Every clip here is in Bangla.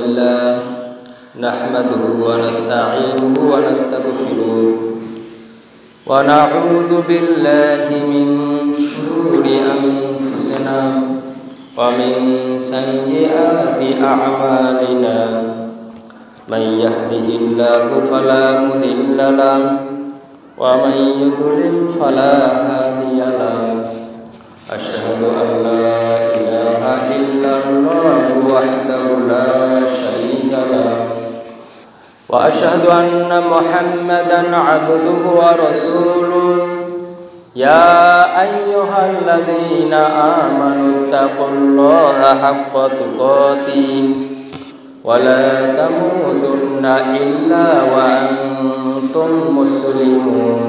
لله نحمده ونستعينه ونستغفره ونعوذ بالله من شرور أنفسنا ومن سيئات أعمالنا من يهده الله فلا مضل له ومن يضلل فلا هادي له أشهد أن لا إله إلا الله وحده لا شريك له وأشهد أن محمدا عبده ورسوله يا أيها الذين آمنوا اتقوا الله حق تقاته ولا تموتن إلا وأنتم مسلمون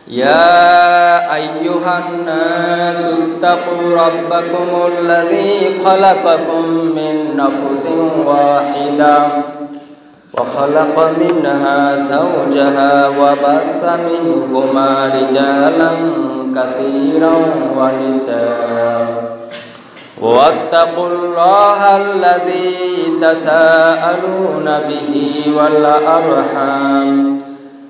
يا أيها الناس اتقوا ربكم الذي خلقكم من نفس واحدة وخلق منها زوجها وبث منهما رجالا كثيرا ونساء واتقوا الله الذي تساءلون به والأرحام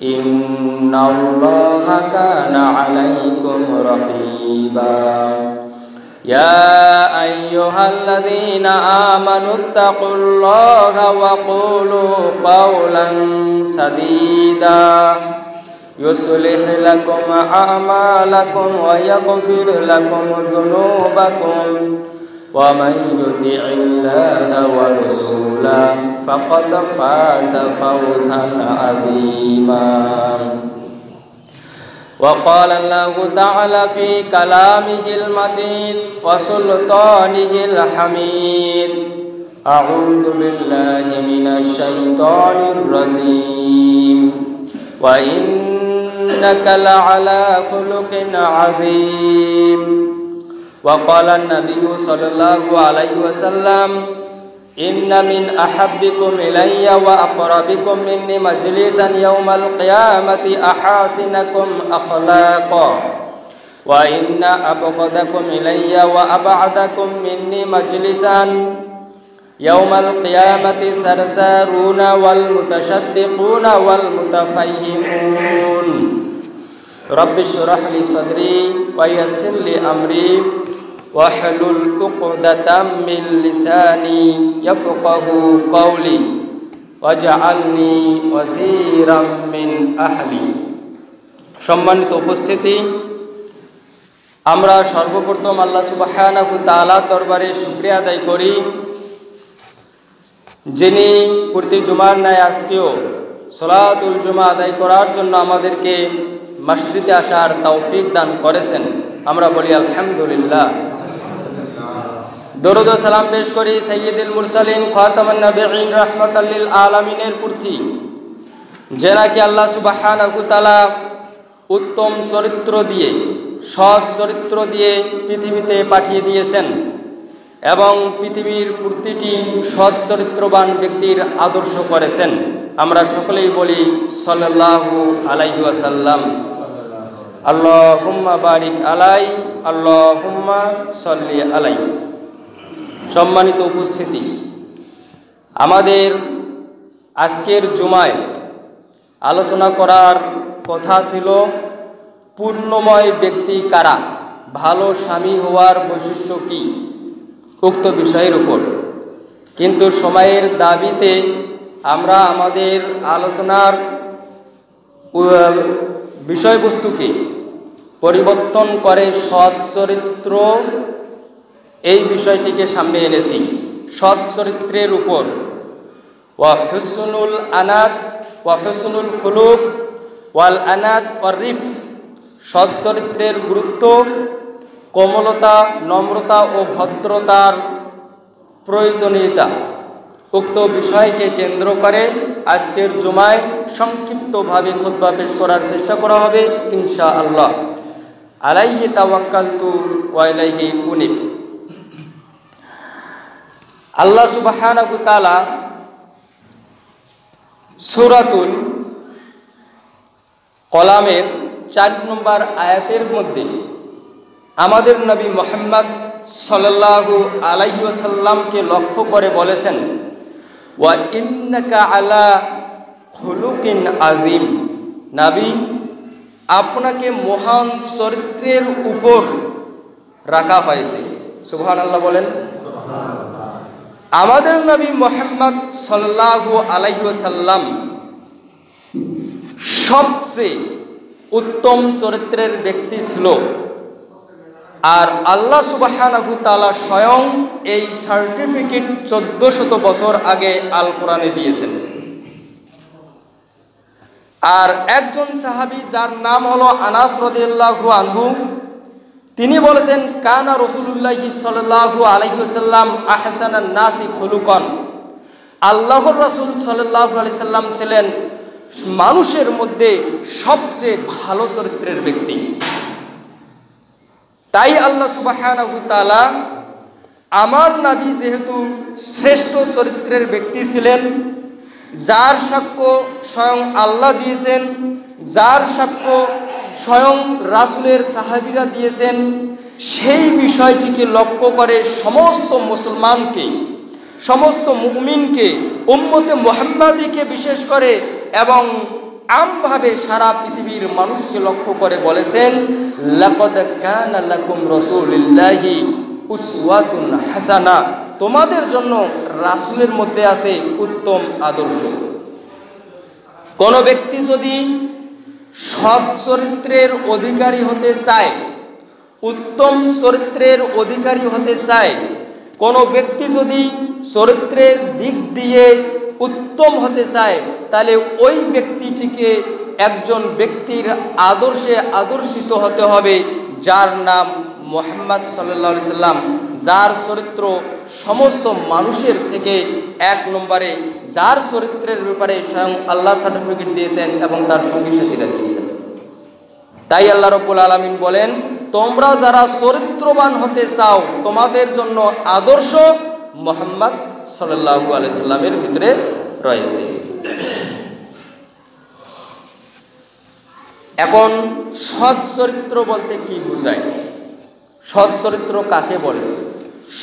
إن الله كان عليكم رقيبا يا أيها الذين آمنوا اتقوا الله وقولوا قولا سديدا يصلح لكم أعمالكم ويغفر لكم ذنوبكم ومن يطع الله ورسوله فقد فاز فوزا عظيما وقال الله تعالى في كلامه المجيد وسلطانه الحميد أعوذ بالله من الشيطان الرجيم وإنك لعلى خلق عظيم وقال النبي صلى الله عليه وسلم إن من أحبكم إلي وأقربكم مني مجلسا يوم القيامة أحاسنكم أخلاقا وإن أبغضكم إلي وأبعدكم مني مجلسا يوم القيامة الثرثارون والمتشدقون والمتفيهمون رب اشرح لي صدري ويسر لي أمري واحلل عقدة من لساني يفقه قولي واجعلني وزيرا من أهلي সম্মানিত উপস্থিতি আমরা সর্বপ্রথম আল্লাহ সুবহানাহু ওয়া তাআলার দরবারে শুকরিয়া আদায় করি যিনি প্রতি জুমার ন্যায় আজকেও সালাতুল জুমা আদায় করার জন্য আমাদেরকে মসজিদে আসার তৌফিক দান করেছেন আমরা বলি আলহামদুলিল্লাহ দরুদ ও সালাম পেশ করি সাইয়্যিদুল মুরসালিন খাতামুন নবিয়্যিন রাহমাতাল লিল আলামিনের প্রতি যে নাকি আল্লাহ সুবহানাহু ওয়া তাআলা উত্তম চরিত্র দিয়ে সৎ চরিত্র দিয়ে পৃথিবীতে পাঠিয়ে দিয়েছেন এবং পৃথিবীর প্রতিটি সৎ চরিত্রবান ব্যক্তির আদর্শ করেছেন আমরা সকলেই বলি সাল্লাল্লাহু আলাইহি ওয়াসাল্লাম আল্লাহুম্মা বারিক আলাই আল্লাহুম্মা সাল্লি আলাই সম্মানিত উপস্থিতি আমাদের আজকের জুমায় আলোচনা করার কথা ছিল পূর্ণময় ব্যক্তি কারা ভালো স্বামী হওয়ার বৈশিষ্ট্য কী উক্ত বিষয়ের উপর কিন্তু সময়ের দাবিতে আমরা আমাদের আলোচনার বিষয়বস্তুকে পরিবর্তন করে সৎ চরিত্র এই বিষয়টিকে সামনে এনেছি সৎ চরিত্রের উপর ওয়া হুসনুল আনাত ওয়া হুসনুল খুলুক ওয়াল আনাত ওয়ার রিফ সৎ চরিত্রের গুরুত্ব কোমলতা নম্রতা ও ভদ্রতার প্রয়োজনীয়তা উক্ত বিষয়কে কেন্দ্র করে আজকের জুমায় সংক্ষিপ্তভাবে খুতবা পেশ করার চেষ্টা করা হবে ইনশাআল্লাহ আলাইহি তাওয়াক্কালতু ওয়া ইলাইহি উনীব আল্লাহ সুবহানাহু ওয়া তাআলা সূরাতুল কলামের 4 নম্বর আয়াতের মধ্যে আমাদের নবী মুহাম্মদ সাল্লাল্লাহু আলাইহি ওয়াসাল্লামকে লক্ষ্য করে বলেছেন, ওয়া ইন্নাকা আলা খুলুকিন আযীম, নবী আপনাকে মহান চরিত্রের উপর রাখা হয়েছে। সুবহানাল্লাহ বলেন। আমাদের নবী মুহাম্মদ সাল্লাল্লাহু আলাইহি ওয়াসাল্লাম সবচেয়ে উত্তম চরিত্রের ব্যক্তি ছিল, আর আল্লাহ সুবহানাহু তাআলা স্বয়ং এই সার্টিফিকেট 1400 বছর আগে আল কোরআনে দিয়েছেন। আর একজন সাহাবী যার নাম হলো আনাস রাদিয়াল্লাহু আনহু, তিনি বলেছেন, কানা রাসূলুল্লাহ সাল্লাল্লাহু আলাইহি ওয়াসাল্লাম আহসানান নাসি খুলুকান, আল্লাহর রাসূল সাল্লাল্লাহু আলাইহি সাল্লাম ছিলেন মানুষের মধ্যে সবচেয়ে ভালো চরিত্রের ব্যক্তি। তাই আল্লাহ সুবহানাহু তাআলা আমার নবী যেহেতু শ্রেষ্ঠ চরিত্রের ব্যক্তি ছিলেন, যার সাক্ষ্য স্বয়ং আল্লাহ দিয়েছেন, যার সাক্ষ্য স্বয়ং রাসূলের সাহাবীরা দিয়েছেন, সেই বিষয়টিকে লক্ষ্য করে সমস্ত মুসলমানকে, সমস্ত মুমিনকে, উম্মতে মুহাম্মাদীকে বিশেষ করে এবং আমভাবে সারা পৃথিবীর মানুষকে লক্ষ্য করে বলেছেন, লাকাদ কানা লাকুম রাসূলুল্লাহি উসওয়াতুন হাসানা, তোমাদের জন্য রাসূলের মধ্যে আছে উত্তম আদর্শ। কোন ব্যক্তি যদি সৎ চরিত্রের অধিকারী হতে চায়, উত্তম চরিত্রের অধিকারী হতে চায়, কোন ব্যক্তি যদি চরিত্রের দিক দিয়ে উত্তম হতে চায়, তাহলে ওই ব্যক্তিটিকে একজন ব্যক্তির আদর্শে আদর্শিত হতে হবে যার নাম মুহাম্মদ সাল্লাল্লাহু আলাইহি সাল্লাম, যার চরিত্র সমস্ত মানুষের থেকে এক নম্বরে, যার চরিত্রের ব্যাপারে স্বয়ং আল্লাহ সার্টিফিকেট দিয়েছেন এবং তার সঙ্গী সাথীরা দিয়েছেন। তাই আল্লাহ রাব্বুল আলামিন বলেন, তোমরা যারা চরিত্রবান হতে চাও, তোমাদের জন্য আদর্শ মুহাম্মদ সাল্লাল্লাহু আলাইহি সাল্লামের ভিতরে রয়েছে। এখন সৎ চরিত্র বলতে কি বোঝায়? সৎ চরিত্র কাকে বলে?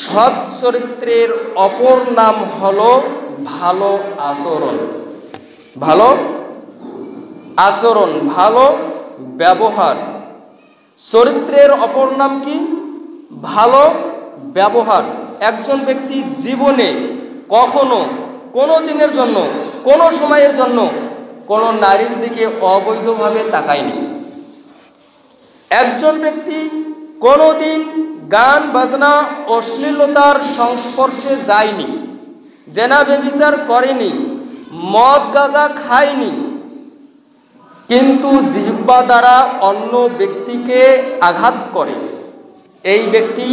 সৎ চরিত্রের অপর নাম হলো ভালো আচরণ। ভালো আচরণ, ভালো ব্যবহার। চরিত্রের অপর নাম কি? ভালো ব্যবহার। একজন ব্যক্তি জীবনে কখনো, কোনো দিনের জন্য, কোনো সময়ের জন্য কোনো নারীর দিকে অবৈধভাবে তাকায়নি। একজন ব্যক্তি কোনোদিন গান বাজনা অশ্লীলতার সংস্পর্শে যায়নি, জেনা ব্যভিচার করেনি, মদ গাঁজা খায়নি, কিন্তু জিহ্বা দ্বারা অন্য ব্যক্তিকে আঘাত করে, এই ব্যক্তি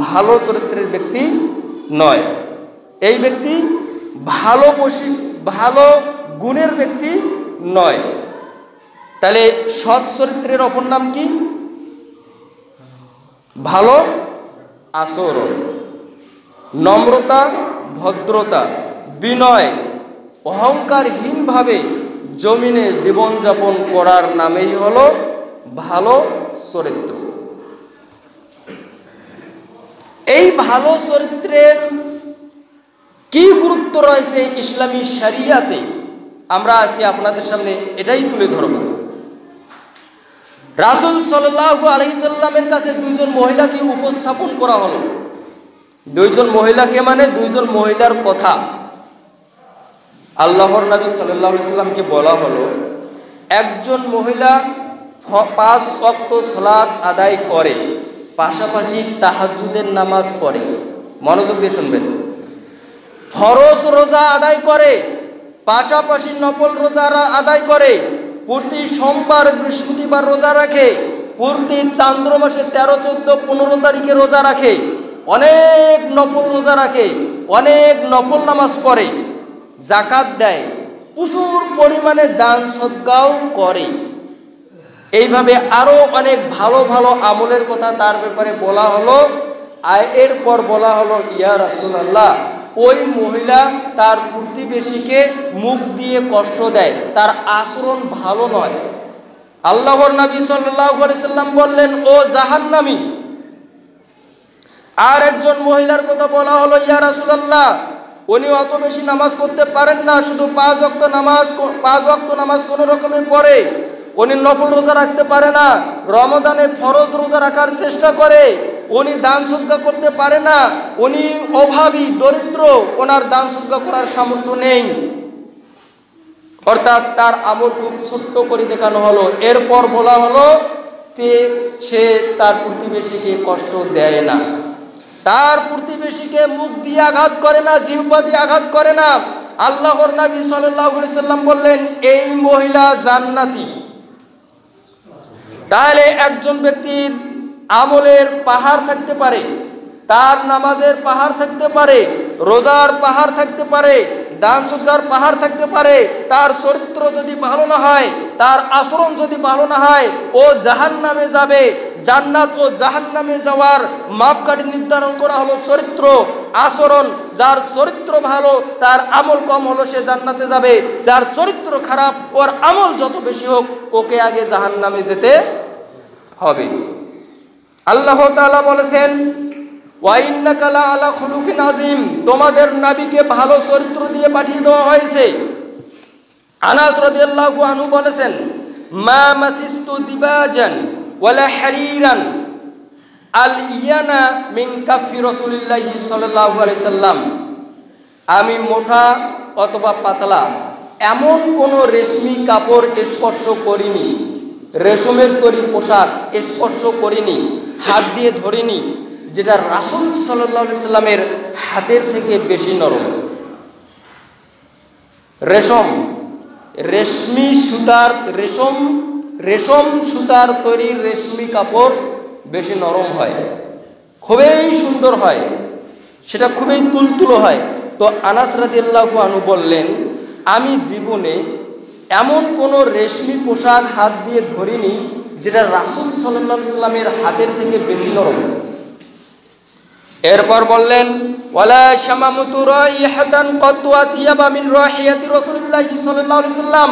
ভালো চরিত্রের ব্যক্তি নয়। এই ব্যক্তি ভালো গুণের ব্যক্তি নয়। তাহলে সৎ চরিত্রের অপর নাম কি? ভালো আচরণ, নম্রতা, ভদ্রতা, বিনয়, অহংকারহীনভাবে জমিনে জীবনযাপন করার নামেই হলো ভালো চরিত্র। এই ভালো চরিত্রের কি গুরুত্ব রয়েছে ইসলামী শরিয়াতে, আমরা আজকে আপনাদের সামনে এটাই তুলে ধরব। রাসূল সাল্লাল্লাহু আলাইহি সাল্লামের কাছে দুইজন মহিলাকে উপস্থাপন করা হলো। দুইজন মহিলাকে মানে দুইজন মহিলার কথা আল্লাহর নবী সাল্লাল্লাহু আলাইহি সাল্লামকে বলা হলো, একজন মহিলা 5 ওয়াক্ত সালাত আদায় করে, পাশাপাশি তাহাজ্জুদের নামাজ পড়ে। মনোযোগ দিয়ে শুনবেন। ফরজ রোজা আদায় করে, পাশাপাশি নফল রোজা আদায় করে, প্রতি সোমবার বৃহস্পতিবার রোজা রাখে, প্রতি চান্দ্র মাসে 13, 14, 15 তারিখে রোজা রাখে, অনেক নফল রোজা রাখে, অনেক নফল নামাজ পড়ে, যাকাত দেয়, প্রচুর পরিমাণে দান সদকাও করে। এইভাবে আরো অনেক ভালো ভালো আমলের কথা তার ব্যাপারে বলা হলো। এরপর বলা হলো, ইয়া রাসূলুল্লাহ, ওই মহিলা তার প্রতিবেশীকে মুখ দিয়ে কষ্ট দেয়, তার আচরণ ভালো নয়। আল্লাহর নবী সাল্লাল্লাহু আলাইহি সাল্লাম বললেন, ও জাহান্নামী, আর একজন মহিলার কথা বলা হলো, ইয়া রাসূলুল্লাহ, উনি অত বেশি নামাজ পড়তে পারেন না, শুধু 5 ওয়াক্ত নামাজ কোনো রকমে পড়ে, উনি নফল রোজা রাখতে পারে না, রমাদানে ফরজ রোজা রাখার চেষ্টা করে, উনি দান সদকা করতে পারে না, উনি অভাবী দরিদ্র, ওনার দান সদকা করার সামর্থ্য নেই। অর্থাৎ তার আমল খুব ছোট্ট করে দেখানো হলো। এরপর বলা হলো সে তার প্রতিবেশীকে কষ্ট দেয় না, তার প্রতিবেশীকে মুখ দিয়ে আঘাত করে না, জিহ্বা দিয়ে আঘাত করে না। আল্লাহর নবী সাল্লাল্লাহু আলাইহি সাল্লাম বললেন, এই মহিলা জান্নাতি। তাহলে একজন ব্যক্তির আমলের পাহাড় থাকতে পারে, তার নামাজের পাহাড় থাকতে পারে, রোজার পাহাড় থাকতে পারে, দান সদকার পাহাড় থাকতে পারে, তার চরিত্র যদি ভালো না হয়, তার আচরণ যদি ভালো না হয়, ও জাহান্নামে যাবে। জান্নাত ও জাহান্নামে যাওয়ার মাপকাঠি নির্ধারণ করা হলো চরিত্র, আচরণ। যার চরিত্র ভালো, তার আমল কম হলো, সে জান্নাতে যাবে। যার চরিত্র খারাপ, ওর আমল যত বেশি হোক, ওকে আগে জাহান্নামে যেতে হবে। আল্লাহ তাআলা বলেছেন, ওয়া ইন্নাকা লা আলা খুলুকিন আযীম, তোমাদের নবীকে ভালো চরিত্র দিয়ে পাঠিয়ে দেওয়া হয়েছে। আনাস রাদিয়াল্লাহু আনহু বলেছেন, মা মাসিস্তু দিবাজান ওয়ালা হারিরান আল ইয়ানা মিন কাফি রাসূলিল্লাহি সাল্লাল্লাহু আলাইহি সাল্লাম, আমি মোটা অথবা পাতলা এমন কোন রেশমি কাপড় স্পর্শ করিনি, রেশমের তৈরি পোশাক স্পর্শ করিনি, হাত দিয়ে ধরিনি, যেটা রাসূল সাল্লাল্লাহু আলাইহি সাল্লামের হাতের থেকে বেশি নরম। রেশম সুতার তৈরি রেশমি কাপড় বেশি নরম হয়, খুবই সুন্দর হয়, সেটা খুবই তুলতুলো হয়। তো আনাস রাদিয়াল্লাহু আনহু বললেন, আমি জীবনে এমন কোনো রেশমি পোশাক হাত দিয়ে ধরিনি যেটা রাসূল সাল্লাল্লাহু আলাইহি সাল্লামের হাতের থেকে বেশি নরম। এরপর বললেন, ওয়ালা শামামতু রাইহাতান কাতু আতিয়াবা মিন রাহিয়াতি রাসূলিল্লাহি সাল্লাল্লাহু আলাইহি সাল্লাম,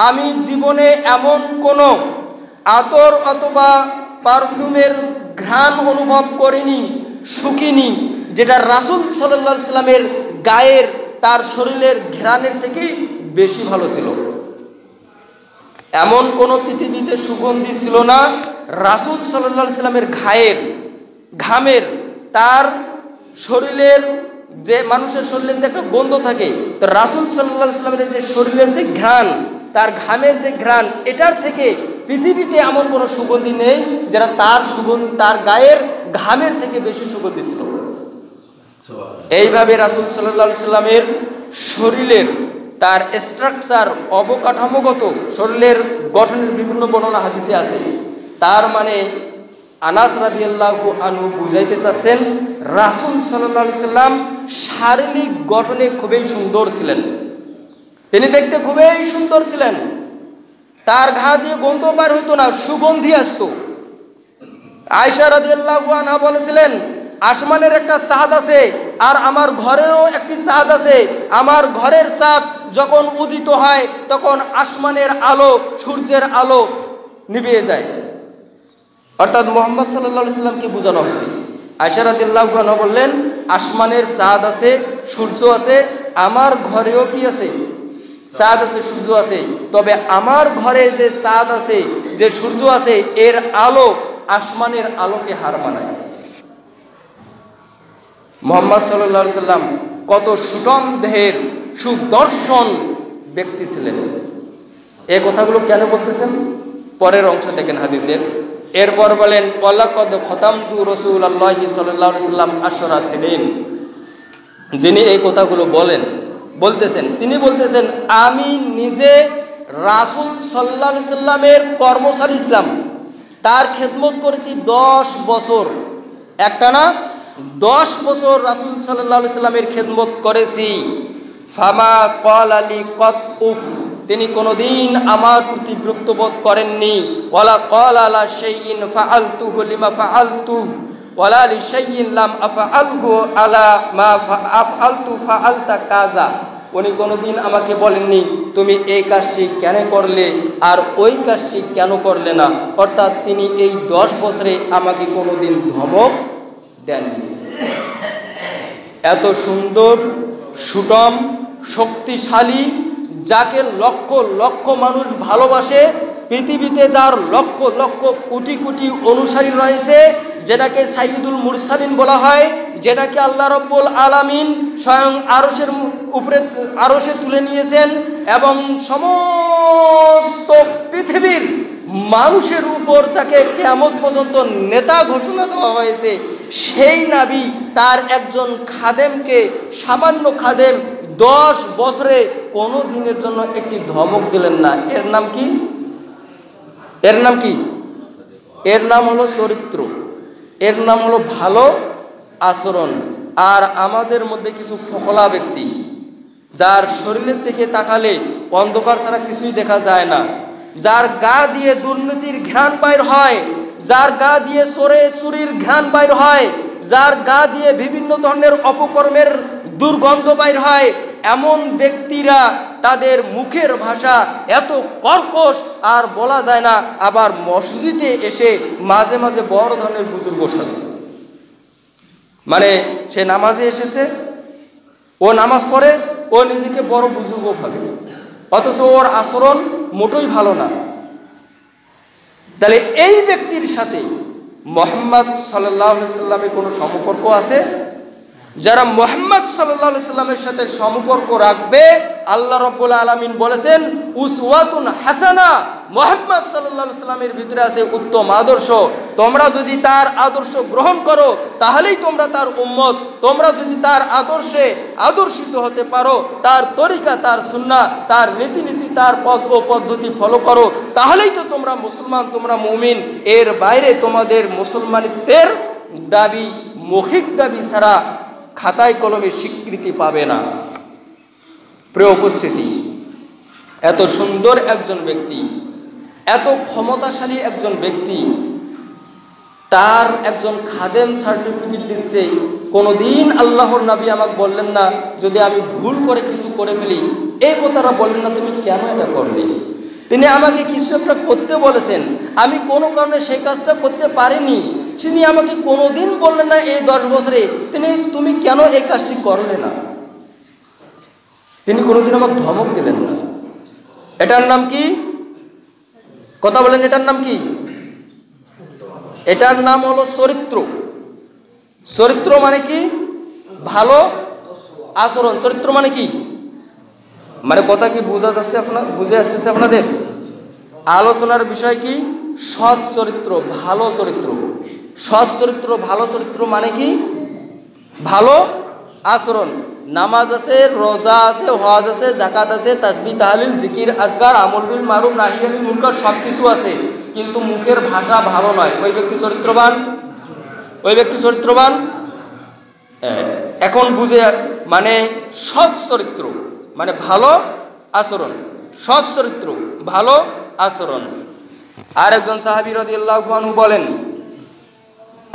আমি জীবনে এমন কোনো আতর অথবা পারফিউমের ঘ্রাণ অনুভব করিনি, শুকিনি, যেটা রাসূল সাল্লাল্লাহু আলাইহি সাল্লামের গায়ের, তার শরীরের ঘ্রাণের থেকে বেশি ভালো ছিল। এমন কোনো পৃথিবীতে সুগন্ধি ছিল না রাসূল সাল্লাল্লাহু আলাইহি সাল্লামের ঘামের, তার শরীরের যে মানুষের শরীরের যে একটা গন্ধ থাকে, তো রাসূল সাল্লাল্লাহু আলাইহি সাল্লামের যে শরীরের যে ঘ্রাণ, তার ঘামের যে ঘ্রাণ, এটার থেকে পৃথিবীতে এমন কোনো সুগন্ধি নেই যেটা তার গায়ের ঘামের থেকে বেশি সুগন্ধি ছিল। এইভাবে রাসূল সাল্লাল্লাহু আলাইহি সাল্লামের শরীরের তার স্ট্রাকচার, অবকাঠামোগত শরীরের গঠনের বিভিন্ন বর্ণনা হাদিসে আছে। তার মানে আনাস রাদিয়াল্লাহু আনহু বুঝাইতে চাচ্ছেন, রাসূল সাল্লাল্লাহু আলাইহি সাল্লাম শারীরিক গঠনে খুবই সুন্দর ছিলেন, তিনি দেখতে খুবই সুন্দর ছিলেন, তার ঘা দিয়ে গন্ধ বার হইতো না, সুগন্ধি আসতো। আয়েশা রাদিয়াল্লাহু আনহা বলেছিলেন, আসমানের একটা চাঁদ আছে আর আমার ঘরেও একটি চাঁদ আছে, আমার ঘরের চাঁদ যখন উদিত হয় তখন আসমানের আলো, সূর্যের আলো নিভিয়ে যায়। অর্থাৎ মুহাম্মদ সাল্লাল্লাহু আলাইহি সাল্লামকে বোঝানো হচ্ছে। আয়েশা রাদিয়াল্লাহু আনহা বললেন, আসমানের চাঁদ আছে, সূর্য আছে, আমার ঘরেও কি আছে? চাঁদ আছে, সূর্য আছে। তবে আমার ঘরে যে চাঁদ আছে, যে সূর্য আছে, এর আলো আসমানের আলোকে হার মানায়। মুহাম্মদ সাল্লাল্লাহু আলাইহি সাল্লাম কত সুঠাম দেহের, সুদর্শন ব্যক্তি ছিলেন। এই কথাগুলো কেন বলতেছেন? পরের অংশ দেখেন হাদিসের। এরপর বলেন, ওয়ালাকাদ খতামতু রাসূলুল্লাহি সাল্লাল্লাহু আলাইহি সাল্লাম আশরা সিনিন। যিনি এই কথাগুলো বলতেছেন, তিনি বলতেছেন, আমি নিজে রাসূল সাল্লাল্লাহু আলাইহি সাল্লামের কর্মচারী ছিলাম, তার খেদমত করেছি 10 বছর, একটা না 10 বছর রাসূল সাল্লাল্লাহু আলাইহি সাল্লামের খেদমত করেছি। ফামা ক্বালা লি কত উফ, তিনি কোনোদিন আমার প্রতি বিরক্ত বোধ করেননি। ওয়ালা ক্বালা লা শাইইন ফাআলতুহু লিমা ফাআলতু ওয়ালা লি শাইইন লাম আফআলহু আলা মা আফআলতু ফাআলতা কাযা, উনি কোনোদিন আমাকে বলেননি তুমি এই কাজটি কেন করলে আর ওই কাজটি কেন করলে না। অর্থাৎ তিনি এই 10 বছরে আমাকে কোনোদিন ধমক দেননি। এত সুন্দর, সুটম, শক্তিশালী, যাকে লক্ষ লক্ষ মানুষ ভালোবাসে, পৃথিবীতে যার লক্ষ লক্ষ কোটি কোটি অনুসারী রয়েছে, যেটাকে সাইয়্যিদুল মুরসালিন বলা হয়, যেটাকে আল্লাহ রাব্বুল আলামিন স্বয়ং আরশের উপরে আরশে তুলে নিয়েছেন এবং সমস্ত পৃথিবীর মানুষের উপর যাকে কিয়ামত পর্যন্ত নেতা ঘোষণা দেওয়া হয়েছে, সেই নবী তার একজন খাদেমকে, সামান্য খাদেম, 10 বছরে কোনো দিনের জন্য একটি ধমক দিলেন না। এর নাম কি? এর নাম কি? এর নাম হলো চরিত্র, এর নাম হলো ভালো আচরণ। আর আমাদের মধ্যে কিছু ফোকলা ব্যক্তি, যার শরীরের দিকে তাকালে অন্ধকার ছাড়া কিছুই দেখা যায় না, যার গা দিয়ে দুর্নীতির ঘ্রাণ বাইর হয়, যার গা দিয়ে চুরির ঘ্রাণ বাইর হয়, যার গা দিয়ে বিভিন্ন ধরনের অপকর্মের দুর্গন্ধ বাইর হয়, এমন ব্যক্তিরা তাদের মুখের ভাষা এত কর্কশ আর বলা যায় না। আবার মসজিদে এসে মাঝে মাঝে বড় ধরনের বুজুর্গ সাজে, মানে সে নামাজে এসেছে, ও নামাজ পড়ে, ও নিজেকে বড় বুজুর্গ ভাবে, অথচ ওর আচরণ মোটেই ভালো না। তাহলে এই ব্যক্তির সাথে মুহাম্মদ সাল্লাল্লাহু আলাইহি সাল্লামের কোনো সম্পর্ক আছে? যারা মুহাম্মদ সাল্লাল্লাহু আলাইহি সাল্লামের সাথে সম্পর্ক রাখবে, আল্লাহ রাব্বুল আলামিন বলেছেন উসওয়াতুন হাসানা, মুহাম্মদ সাল্লাল্লাহু আলাইহি সাল্লামের ভিতরে আছে উত্তম আদর্শ। তোমরা যদি তার আদর্শ গ্রহণ করো তাহলেই তোমরা তার উম্মত। তোমরা যদি তার আদর্শে আদর্শিত হতে পারো, তার তরিকা, তার সুন্নাহ, তার নীতিনীতি, তার পথ ও পদ্ধতি ফলো করো, তাহলেই তো তোমরা মুসলমান, তোমরা মুমিন। এর বাইরে তোমাদের মুসলমানিত্বের দাবি মৌখিক দাবি ছাড়া খাতায় কলমে স্বীকৃতি পাবে না। প্রিয় উপস্থিতি, এত সুন্দর একজন ব্যক্তি, এত ক্ষমতাশালী একজন ব্যক্তি, তার একজন খাদেম সার্টিফিকেট দিচ্ছে। কোনোদিন আল্লাহর নবী আমাকে বললেন না, যদি আমি ভুল করে কিছু করে ফেলি, এই কথাটা বললেন না তুমি কেন এটা করলে। তিনি আমাকে কিছু একটা করতে বলেছেন, আমি কোনো কারণে সেই কাজটা করতে পারিনি, তিনি আমাকে কোনোদিন বললেন না এই 10 বছরে তুমি কেন এই কাজটি করলে না। তিনি কোনোদিন আমাকে ধমক দিলেন না। এটার নাম কি? কথা বলেন, এটার নাম কি? এটার নাম হলো চরিত্র। চরিত্র মানে কি? ভালো আচরণ। চরিত্র মানে কি? মানে কথা কি বুঝা যাচ্ছে? বুঝে আসতেছে আপনাদের? আলোচনার বিষয় কি? সৎ চরিত্র, ভালো চরিত্র। সৎ চরিত্র, ভালো চরিত্র মানে কি? ভালো আচরণ। নামাজ আছে, রোজা আছে, হজ আছে, জাকাত আছে, তাসবিহ তাহলিল জিকির আজকার, আমল বিল মারুফ নাহি আনিল মুনকার সব কিছু আছে, কিন্তু মুখের ভাষা ভালো নয়। ওই ব্যক্তি চরিত্রবান? ওই ব্যক্তি চরিত্রবান? এখন বুঝে, মানে সৎ চরিত্র মানে ভালো আচরণ, সৎ চরিত্র, ভালো আচরণ। আর একজন সাহাবী রাদিয়াল্লাহু আনহু বলেন,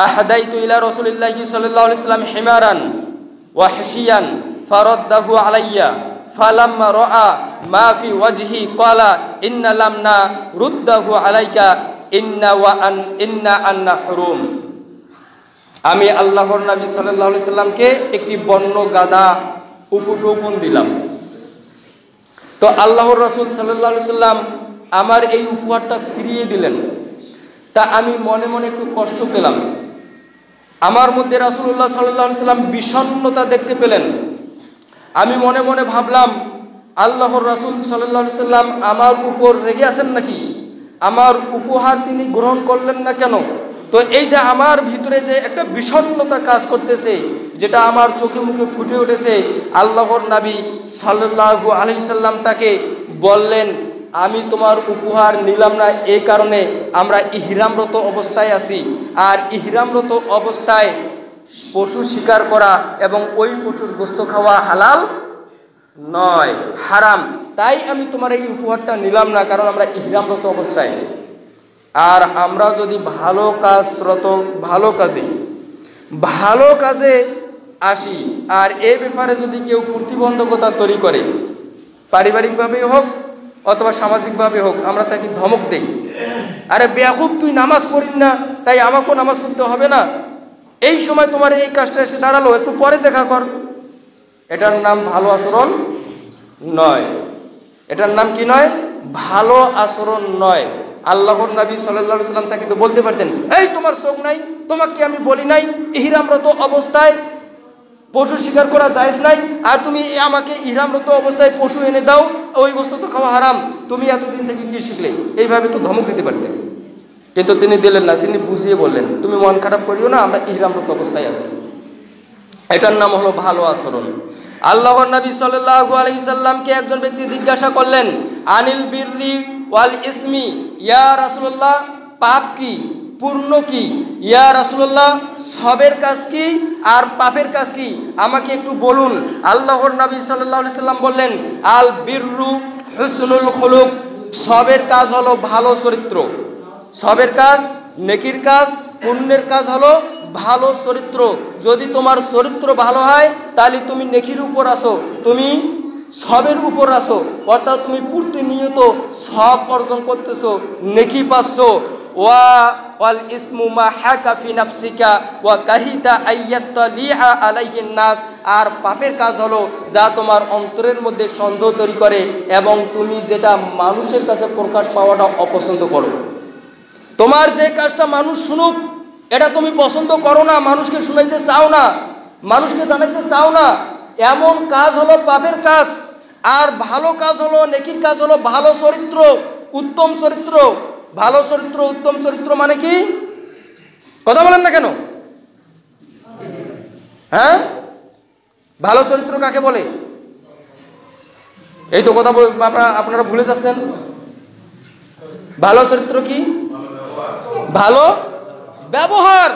আহদাইতু ইলা রাসূলিল্লাহি সাল্লাল্লাহু আলাইহি ওয়াসাল্লাম হিমারান ওয়া হাশিয়ান ফারাদ্দাহু আলাইয়া ফালাম্মা রাআ মা ফি ওয়াজহি ক্বালা ইন্না লামনা রুদ্দাহু আলাইকা ইন্না আন্না হুরুম। আমি আল্লাহর নবী সাল্লাল্লাহু আলাইহি সাল্লামকে একটি বন্য গাধা উপঢৌকন দিলাম। তো আল্লাহর রাসূল সাল্লাল্লাহু আলাইহি সাল্লাম আমার এই উপহারটা ফিরিয়ে দিলেন। তা আমি মনে মনে একটু কষ্ট পেলাম। আমার মধ্যে রাসূলুল্লাহ সাল্লাল্লাহু আলাইহি সাল্লাম বিষণ্ণতা দেখতে পেলেন। আমি মনে মনে ভাবলাম, আল্লাহর রাসূল সাল্লাল্লাহু আলাইহি সাল্লাম আমার উপর রেগে আছেন নাকি? আমার উপহার তিনি গ্রহণ করলেন না কেন? তো এই যে আমার ভিতরে যে একটা বিষণ্ণতা কাজ করতেছে, যেটা আমার চোখে মুখে ফুটে উঠেছে, আল্লাহর নবী সাল্লাল্লাহু আলাইহি সাল্লাম তাকে বললেন, আমি তোমার উপহার নিলাম না এই কারণে আমরা ইহরামরত অবস্থায় আছি, আর ইহরামরত অবস্থায় পশু শিকার করা এবং ওই পশুর গোশত খাওয়া হালাল নয়, হারাম। তাই আমি তোমার এই উপহারটা নিলাম না, কারণ আমরা ইহরামরত অবস্থায়। আর আমরা যদি ভালো কাজে আসি, আর এই ব্যাপারে যদি কেউ প্রতিবন্ধকতা তৈরি করে, পারিবারিকভাবেই হোক অথবা সামাজিকভাবে হোক, আমরা তাকে ধমক দেই, আরে বেয়াকুব তুই নামাজ পড়িস না, তাই আমাকেও নামাজ পড়তে হবে না, এই সময় তোমার এই কাজটা এসে দাঁড়ালো, একটু পরে দেখা কর। এটার নাম ভালো আচরণ নয়। এটার নাম কি নয়? ভালো আচরণ নয়। আল্লাহর নবী সাল্লাল্লাহু আলাইহি সাল্লাম তাকে তো বলতে পারতেন, এই তোমার চোখ নাই, তোমাকে আমি বলি নাই ইহরামরত অবস্থায় পশু শিকার করা জায়েজ নাই, আর তুমি আমাকে ইহরামরত অবস্থায় পশু এনে দাও, ওই বস্তু তো খাওয়া হারাম, তুমি এতদিন থেকে কি শিখলে? এইভাবে তো ধমক দিতে পারতেন, কিন্তু তিনি দিলেন না। তিনি বুঝিয়ে বললেন, তুমি মন খারাপ করিও না, আমরা ইহরামরত অবস্থায় আছি। এটার নাম হলো ভালো আচরণ। আল্লাহর নবী সাল্লাল্লাহু আলাইহি সাল্লামকে একজন ব্যক্তি জিজ্ঞাসা করলেন, আনিল বিররি ওয়াল ইসমি, ইয়া রাসূলুল্লাহ, পাপ কি, পুণ্য কি? ইয়া রাসূলুল্লাহ, সবের কাজ কি আর পাপের কাজ কি, আমাকে একটু বলুন। আল্লাহর নবী সাল্লাল্লাহু আলাইহি সাল্লাম বললেন, আল বিররু হুসনুল খুলুক, সবের কাজ হলো ভালো চরিত্র। সবের কাজ, নেকির কাজ, পুণ্যের কাজ হলো ভালো চরিত্র। যদি তোমার চরিত্র ভালো হয় তাহলে তুমি নেকির উপর আসো, তুমি সবের উপর আসো, অর্থাৎ তুমি প্রতিনিয়ত সব অর্জন করতেছো, নেকি পাচ্ছ। ওয়াল ইসমু মা হাকা ফি নাফসিকা ওয়া কারিতা আইয়াত্তালিহা আলাইহিন নাস, আর পাপের কাজ হলো যা তোমার অন্তরের মধ্যে সন্দেহ তৈরি করে এবং তুমি যেটা মানুষের কাছে প্রকাশ পাওয়াটা অপছন্দ করো। তোমার যে কাজটা মানুষ শুনুক এটা তুমি পছন্দ করো না, মানুষকে শুনাইতে চাও না, মানুষকে জানাইতে চাও না, এমন কাজ হলো পাপের কাজ। আর ভালো কাজ হলো, নেকির কাজ হলো ভালো চরিত্র, উত্তম চরিত্র। ভালো চরিত্র, উত্তম চরিত্র মানে কি? কথা বলেন না কেন? হ্যাঁ, ভালো চরিত্র কাকে বলে? এই তো কথা আপনারা ভুলে যাচ্ছেন। ভালো চরিত্র কি? ভালো ব্যবহার,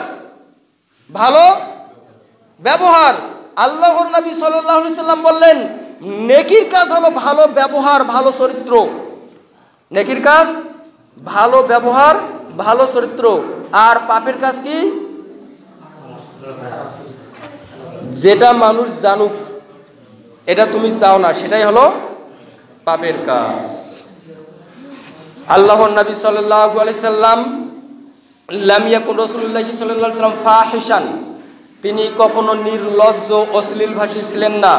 ভালো ব্যবহার। আল্লাহর নবী সাল্লাল্লাহু আলাইহি সাল্লাম বললেন, নেকির কাজ হলো ভালো ব্যবহার, ভালো চরিত্র। নেকির কাজ ভালো ব্যবহার, ভালো চরিত্র। আর পাপের কাজ কি? যেটা মানুষ জানুক এটা তুমি চাও না, সেটাই হলো পাপের কাজ। আল্লাহর নবী সাল্লাল্লাহু আলাইহি সাল্লাম লাম ইয়াকুন রাসূলুল্লাহ সাল্লাল্লাহু আলাইহি সাল্লাম ফাহিশান, তিনি কখনো নির্লজ্জ অশ্লীল ভাষী ছিলেন না।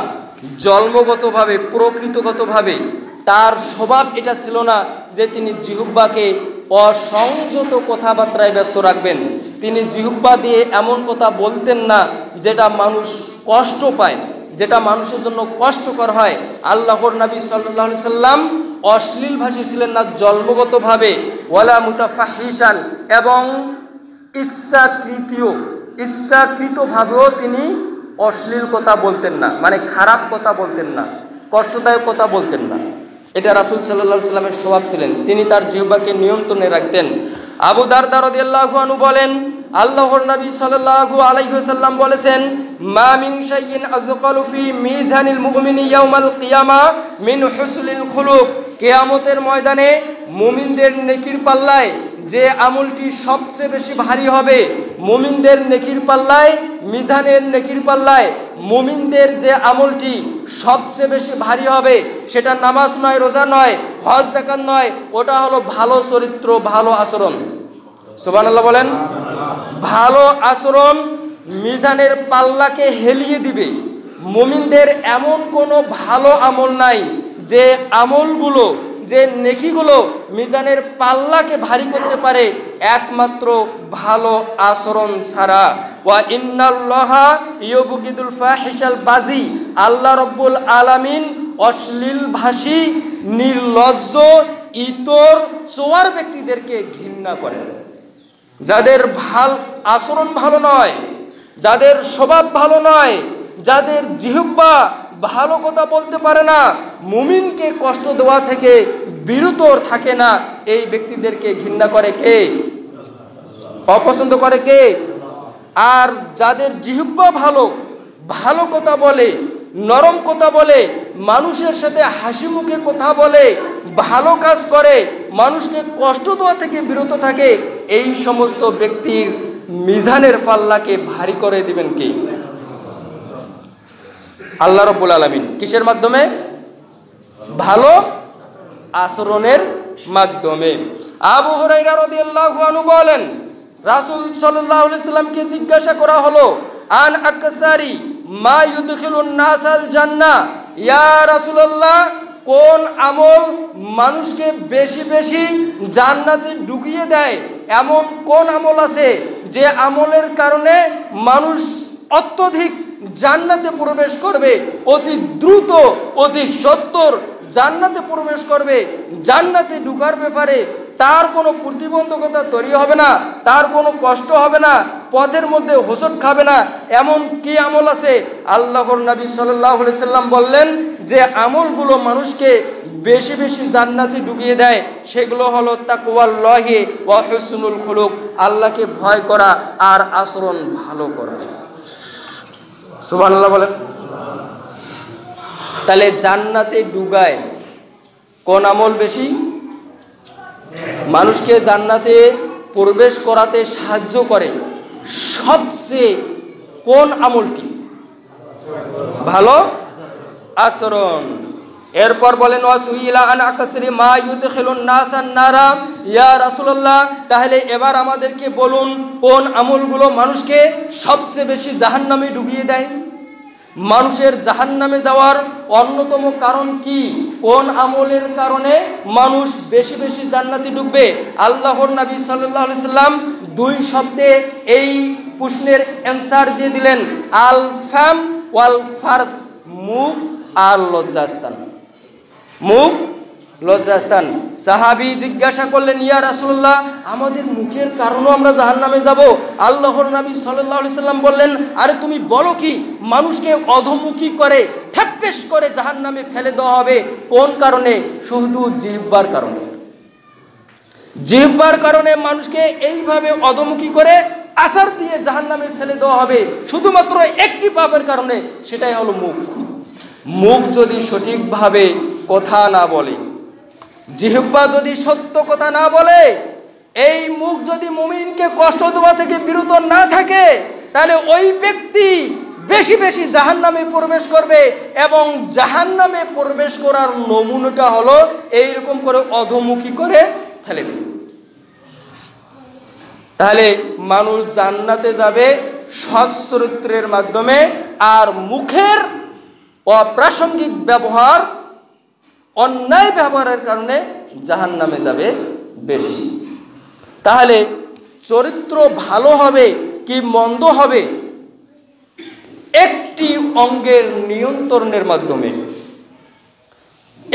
জন্মগতভাবে, প্রকৃতিগতভাবে তার স্বভাব এটা ছিল না যে তিনি জিহ্বাকে অসংযত কথাবার্তায় ব্যস্ত রাখবেন। তিনি জিহ্বা দিয়ে এমন কথা বলতেন না যেটা মানুষ কষ্ট পায়, যেটা মানুষের জন্য কষ্টকর হয়। আল্লাহর নবী সাল্লাল্লাহু আলাইহি সাল্লাম অশ্লীল ভাষী ছিলেন না জন্মগতভাবে। ওয়ালা মুতাফাহিশান, এবং ইচ্ছাকৃতভাবেও তিনি অশ্লীল কথা বলতেন না, মানে খারাপ কথা বলতেন না, কষ্টদায়ক কথা বলতেন না। এটা রাসূল সাল্লাল্লাহু আলাইহি সাল্লামের স্বভাব ছিলেন, তিনি তার জিহ্বাকে নিয়ন্ত্রণে রাখতেন। আবু দারদা রাদিয়াল্লাহু আনহু বলেন, আল্লাহর নবী সাল্লাল্লাহু আলাইহি ওয়াসাল্লাম বলেছেন, মা মিন শাইইন আযকালু ফি মিজানিল মুমিনি ইয়াউমাল কিয়ামা মিন হুসনিল খুলুক, কিয়ামতের ময়দানে মুমিনদের নেকির পাল্লায় যে আমলটি সবচেয়ে বেশি ভারী হবে, মুমিনদের নেকির পাল্লায়, মিজানের নেকির পাল্লায় মুমিনদের যে আমলটি সবচেয়ে বেশি ভারী হবে সেটা নামাজ নয়, রোজা নয়, হজ যাকাত নয়, ওটা হলো ভালো চরিত্র, ভালো আচরণ। সুবহানাল্লাহ বলেন। ভালো আচরণ মিজানের পাল্লাকে হেলিয়ে দিবে। মুমিনদের এমন কোনো ভালো আমল নাই যে আমলগুলো, যে নেকিগুলো মিজানের পাল্লাকে ভারী করতে পারে একমাত্র ভালো আচরণ ছাড়া। ওয়া ইন্নাল্লাহা ইউবগিদুল ফাহিশাল বাজি, আল্লাহ রব্বুল আলামিন অশ্লীল ভাষী, নির্লজ্জ, ইতর, চোয়ার ব্যক্তিদেরকে ঘৃণা করেন। যাদের আচরণ ভালো নয়, যাদের স্বভাব ভালো নয়, যাদের জিহ্বা ভালো কথা বলতে পারে না, মুমিনকে কষ্ট দেওয়া থেকে বিরত থাকে না, এই ব্যক্তিদেরকে ঘৃণা করে কে? অপছন্দ করে কে? আর যাদের জিহ্বা ভালো, ভালো কথা বলে, নরম কথা বলে, মানুষের সাথে হাসি মুখে কথা বলে, ভালো কাজ করে, মানুষকে কষ্ট দেওয়া থেকে বিরত থাকে, এই সমস্ত ব্যক্তির মিজানের পাল্লাকে ভারী করে দিবেন কে? আল্লাহ রাব্বুল আলামিন। কিসের মাধ্যমে? ভালো আচরণের মাধ্যমে। আবু হুরায়রা রাদিয়াল্লাহু আনহু বলেন, রাসূল সাল্লাল্লাহু আলাইহি সাল্লামকে জিজ্ঞাসা করা হলো, আন আকসারি মা ইউদখিলুন নাসাল জান্নাহ, ইয়া রাসূলুল্লাহ কোন আমল মানুষকে বেশি বেশি জান্নাতে ঢুকিয়ে দেয়? এমন কোন আমল আছে যে আমলের কারণে মানুষ অত্যধিক জান্নাতে প্রবেশ করবে, অতি দ্রুত অতি সত্বর জান্নাতে প্রবেশ করবে, জান্নাতে ঢুকার ব্যাপারে তার কোনো প্রতিবন্ধকতা তৈরি হবে না, তার কোনো কষ্ট হবে না, পথের মধ্যে হোঁচট খাবে না, এমন কি আমল আছে? আল্লাহর নবী সাল্লাল্লাহু আলাইহি সাল্লাম বললেন যে আমলগুলো মানুষকে বেশি বেশি জান্নাতে ঢুকিয়ে দেয় সেগুলো হলো তাকওয়াল্লাহি ওয়া হুসনুল খুলুক, আল্লাহকে ভয় করা আর আচরণ ভালো করা। সুবহানাল্লাহ বলেন। তাহলে জান্নাতে ঢুকায় কোন আমল বেশি? মানুষকে জান্নাতে প্রবেশ করাতে সাহায্য করে সবচেয়ে কোন আমলটি? ভালো আচরণ। এরপর বলেন ওয়াসুইলা আন আকসরি মা ইউদখিলুন নাসান নারা, ইয়া রাসূলুল্লাহ তাহলে এবার আমাদেরকে বলুন কোন আমলগুলো মানুষকে সবচেয়ে বেশি জাহান্নামে ডুবিয়ে দেয়? মানুষের জাহান্নামে যাওয়ার অন্যতম কারণ কি? কোন আমলের কারণে মানুষ বেশি বেশি জান্নাতে ঢুকবে? আল্লাহর নবী সাল্লাল্লাহু আলাইহি সাল্লাম 2 শব্দে এই প্রশ্নের অ্যানসার দিয়ে দিলেন, আল ফাম ওয়াল ফারস, মুখ আর লজ্জাস্থান। মুখ লজ্জাস্থান। সাহাবী জিজ্ঞাসা করলেন, ইয়া রাসূলুল্লাহ আমাদের মুখের কারণে আমরা জাহান্নামে যাব? আল্লাহর নবী সাল্লাল্লাহু আলাইহি সাল্লাম বললেন, আরে তুমি বলো কি, মানুষকে অধমুখী করে ঠেপপেশ করে জাহান্নামে ফেলে দেওয়া হবে কোন কারণে? শুধু জিহ্বার কারণে। জিহ্বার কারণে মানুষকে এইভাবে অধমুখী করে আসার দিয়ে জাহান্নামে ফেলে দেওয়া হবে শুধুমাত্র একটি পাপের কারণে, সেটাই হলো মুখ। মুখ যদি সঠিকভাবে কথা না বলে, জিহ্বা যদি সত্য কথা না বলে, এই মুখ যদি মুমিনকে কষ্ট দেওয়া থেকে বিরত না থাকে, তাহলে ওই ব্যক্তি বেশি বেশি জাহান্নামে প্রবেশ করবে এবং জাহান্নামে প্রবেশ করার নমুনাটা হলো এইরকম করে অধমুখী করে ফেলে দেবে। তাহলে মানুষ জান্নাতে যাবে সৎ চরিত্রের মাধ্যমে, আর মুখের অপ্রাসঙ্গিক ব্যবহার, অন্যায় ব্যবহারের কারণে জাহান্নামে যাবে বেশি। তাহলে চরিত্র ভালো হবে কি মন্দ হবে একটি অঙ্গের নিয়ন্ত্রণের মাধ্যমে।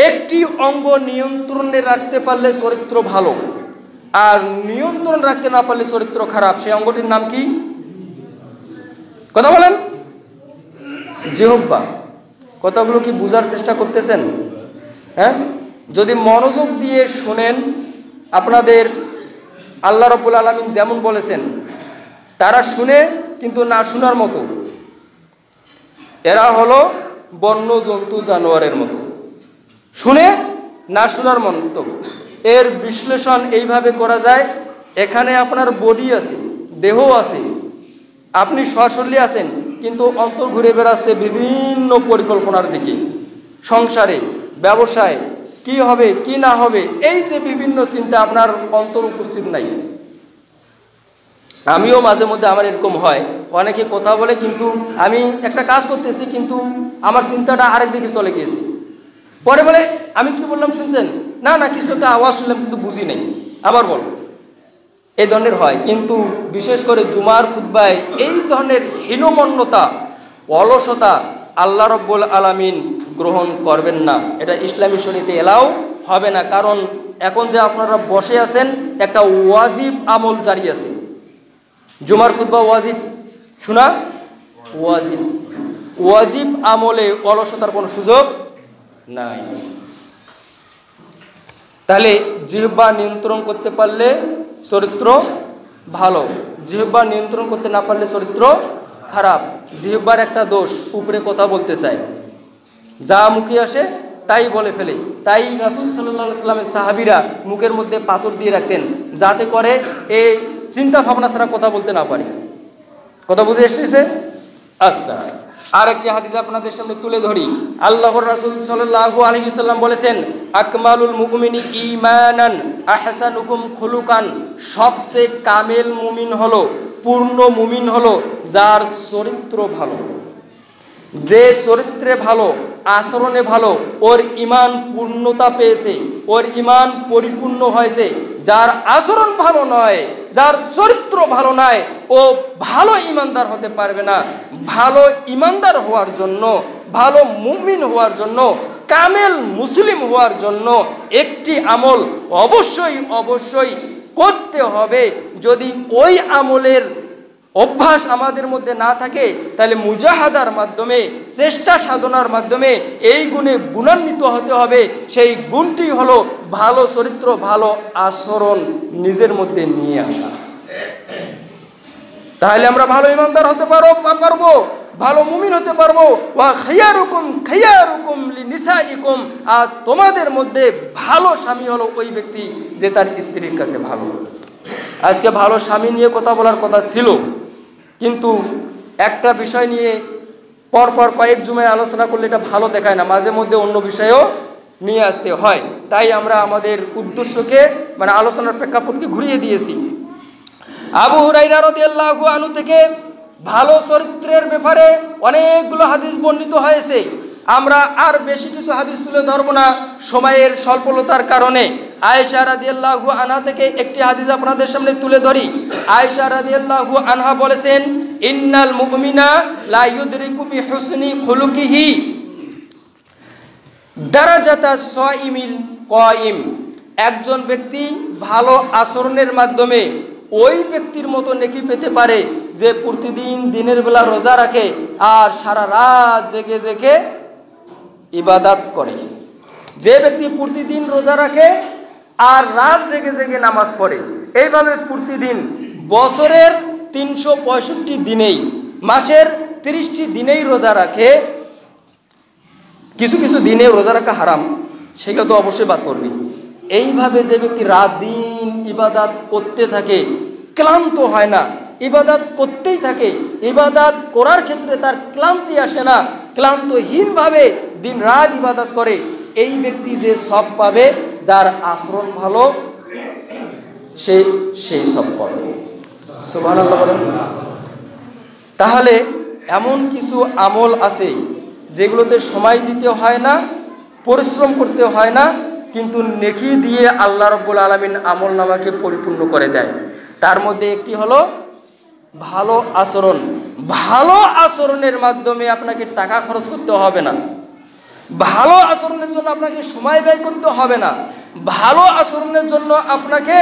একটি অঙ্গ নিয়ন্ত্রণে রাখতে পারলে চরিত্র ভালো, আর নিয়ন্ত্রণ রাখতে না পারলে চরিত্র খারাপ। সেই অঙ্গটির নাম কি? কথা বলেন। জিহ্বা। কথাগুলো কি বুঝার চেষ্টা করতেছেন? হ্যাঁ, যদি মনোযোগ দিয়ে শুনেন, আপনাদের আল্লাহ রাব্বুল আলামিন যেমন বলেছেন, তারা শুনে কিন্তু না শোনার মতো। এরা হলো বন্য জন্তু জানোয়ারের মতো, শুনে না শোনার মতো। এর বিশ্লেষণ এইভাবে করা যায়, এখানে আপনার বডি আছে, দেহ আছে, আপনি সশরীরে আছেন, কিন্তু অন্তর ঘুরে বেড়াচ্ছে বিভিন্ন পরিকল্পনার দিকে। সংসারে, ব্যবসায় কি হবে কি না হবে, এই যে বিভিন্ন চিন্তা আপনার অন্তর উপস্থিত নাই। আমিও মাঝে মধ্যে আমার এরকম হয়, অনেকে কথা বলে কিন্তু আমি একটা কাজ করতেছি কিন্তু আমার চিন্তাটা আরেক দিকে চলে গিয়েছে। পরে বলে আমি কি বললাম শুনছেন? না না, কিছু একটা আওয়াজ শুনলাম কিন্তু বুঝি নাই, আবার বল। এই ধরনের হয়। কিন্তু বিশেষ করে জুমার খুতবায় এই ধরনের হীনমন্যতা, অলসতা আল্লাহ রাব্বুল আলামিন গ্রহণ করবেন না। এটা ইসলামী শরীয়তে এলাও হবে না। কারণ এখন যে আপনারা বসে আছেন, একটা ওয়াজিব আমল জারি আছে। জুমার খুতবা ওয়াজিব, শোনা ওয়াজিব। ওয়াজিব আমলে অলসতার কোনো সুযোগ নাই। তাহলে জিহ্বা নিয়ন্ত্রণ করতে পারলে চরিত্র ভালো, জিহ্বা নিয়ন্ত্রণ করতে না পারলে চরিত্র খারাপ। জিহ্বার একটা দোষ, উপরে কথা বলতে চায়, যা মুখে আসে তাই বলে ফেলে। তাই রাসূল সাল্লাল্লাহু আলাইহি ওয়াসাল্লামের সাহাবীরা মুখের মধ্যে পাথর দিয়ে রাখতেন, যাতে করে এই চিন্তা ভাবনা ছাড়া কথা বলতে না পারে। কথা বুঝে এসেছে? আচ্ছা, আর একটি হাদিস আপনাদের সামনে তুলে ধরি। আল্লাহর রাসূল সাল্লাল্লাহু আলাইহি ওয়াসাল্লাম বলেছেন, আকমালুল মুমিনি ঈমানান আহসানুকুম খুলুকান। সবচেয়ে কামেল মুমিন হলো, পূর্ণ মুমিন হলো যার চরিত্র ভালো। যে চরিত্রে ভালো, আচরণে ভালো, ওর ঈমান পূর্ণতা পেয়েছে, ওর ঈমান পরিপূর্ণ হয়েছে। যার আচরণ ভালো নয়, যার চরিত্র ভালো নয়, ও ভালো ঈমানদার হতে পারবে না। ভালো ঈমানদার হওয়ার জন্য, ভালো মুমিন হওয়ার জন্য, কামেল মুসলিম হওয়ার জন্য একটি আমল অবশ্যই অবশ্যই করতে হবে। যদি ওই আমলের অভ্যাস আমাদের মধ্যে না থাকে, তাহলে মুজাহাদার মাধ্যমে, চেষ্টা সাধনার মাধ্যমে এই গুণে গুণান্বিত হতে হবে। সেই গুণটি হলো ভালো চরিত্র, ভালো আচরণ নিজের মধ্যে নিয়ে আসা। তাহলে আমরা ভালো ইমানদার হতে পারবো, ভালো মুমিন হতে পারবো। ওয়া খাইয়ারুকুম খাইয়ারুকুম লিনিসাইকুম, আর তোমাদের মধ্যে ভালো স্বামী হলো ওই ব্যক্তি যে তার স্ত্রীর কাছে ভালো। আজকে ভালো স্বামী নিয়ে কথা বলার কথা ছিল, কিন্তু একটা বিষয় নিয়ে পরপর কয়েক জুমায় আলোচনা করলে এটা ভালো দেখায় না, মাঝে মধ্যে অন্য বিষয়ও নিয়ে আসতে হয়। তাই আমরা আমাদের উদ্দেশ্যকে মানে আলোচনার প্রেক্ষাপটকে ঘুরিয়ে দিয়েছি। আবু হুরায়রা রাদিয়াল্লাহু আনহু থেকে ভালো চরিত্রের ব্যাপারে অনেকগুলো হাদিস বর্ণিত হয়েছে। আমরা আর বেশি কিছু হাদিস তুলে ধরবো না সময়ের স্বল্পতার কারণে। আয়েশা রাদিয়াল্লাহু আনহা থেকে একটি হাদিস আপনাদের সামনে তুলে ধরি। আয়েশা রাদিয়াল্লাহু আনহা বলেছেন, ইন্নাল মুমিনা লা ইউদরিকু বিহুসনি খুলুকিহি দারাজাতা সাইমিল কাইম। একজন ব্যক্তি ভালো আচরণের মাধ্যমে ওই ব্যক্তির মতো নেকি পেতে পারে যে প্রতিদিন দিনের বেলা রোজা রাখে আর সারা রাত জেগে জেগে ইবাদত করে। যে ব্যক্তি প্রতিদিন রোজা রাখে আর রাত জেগে জেগে নামাজ পড়ে, এইভাবে প্রতিদিন বছরের 365 দিনেই, মাসের 30টি দিনেই রোজা রাখে। কিছু কিছু দিনে রোজা রাখা হারাম, সেটা তো অবশ্যই বাদ করবে। এইভাবে যে ব্যক্তি রাত দিন ইবাদত করতে থাকে, ক্লান্ত হয় না, ইবাদত করতেই থাকে, ইবাদত করার ক্ষেত্রে তার ক্লান্তি আসে না, ক্লান্তহীনভাবে দিন রাত ইবাদত করে, এই ব্যক্তি যে সব পাবে, যার আচরণ ভালো সে সেই সব পাবে। সুবহানাল্লাহ বলেন। তাহলে এমন কিছু আমল আছে যেগুলোতে সময় দিতে হয় না, পরিশ্রম করতে হয় না, কিন্তু নেকি দিয়ে আল্লাহ রাব্বুল আলামিন আমল নামাকে পরিপূর্ণ করে দেয়। তার মধ্যে একটি হলো ভালো আচরণ। ভালো আচরণের মাধ্যমে আপনাকে টাকা খরচ করতে হবে না, ভালো আচরণের জন্য আপনাকে সময় ব্যয় করতে হবে না, ভালো আচরণের জন্য আপনাকে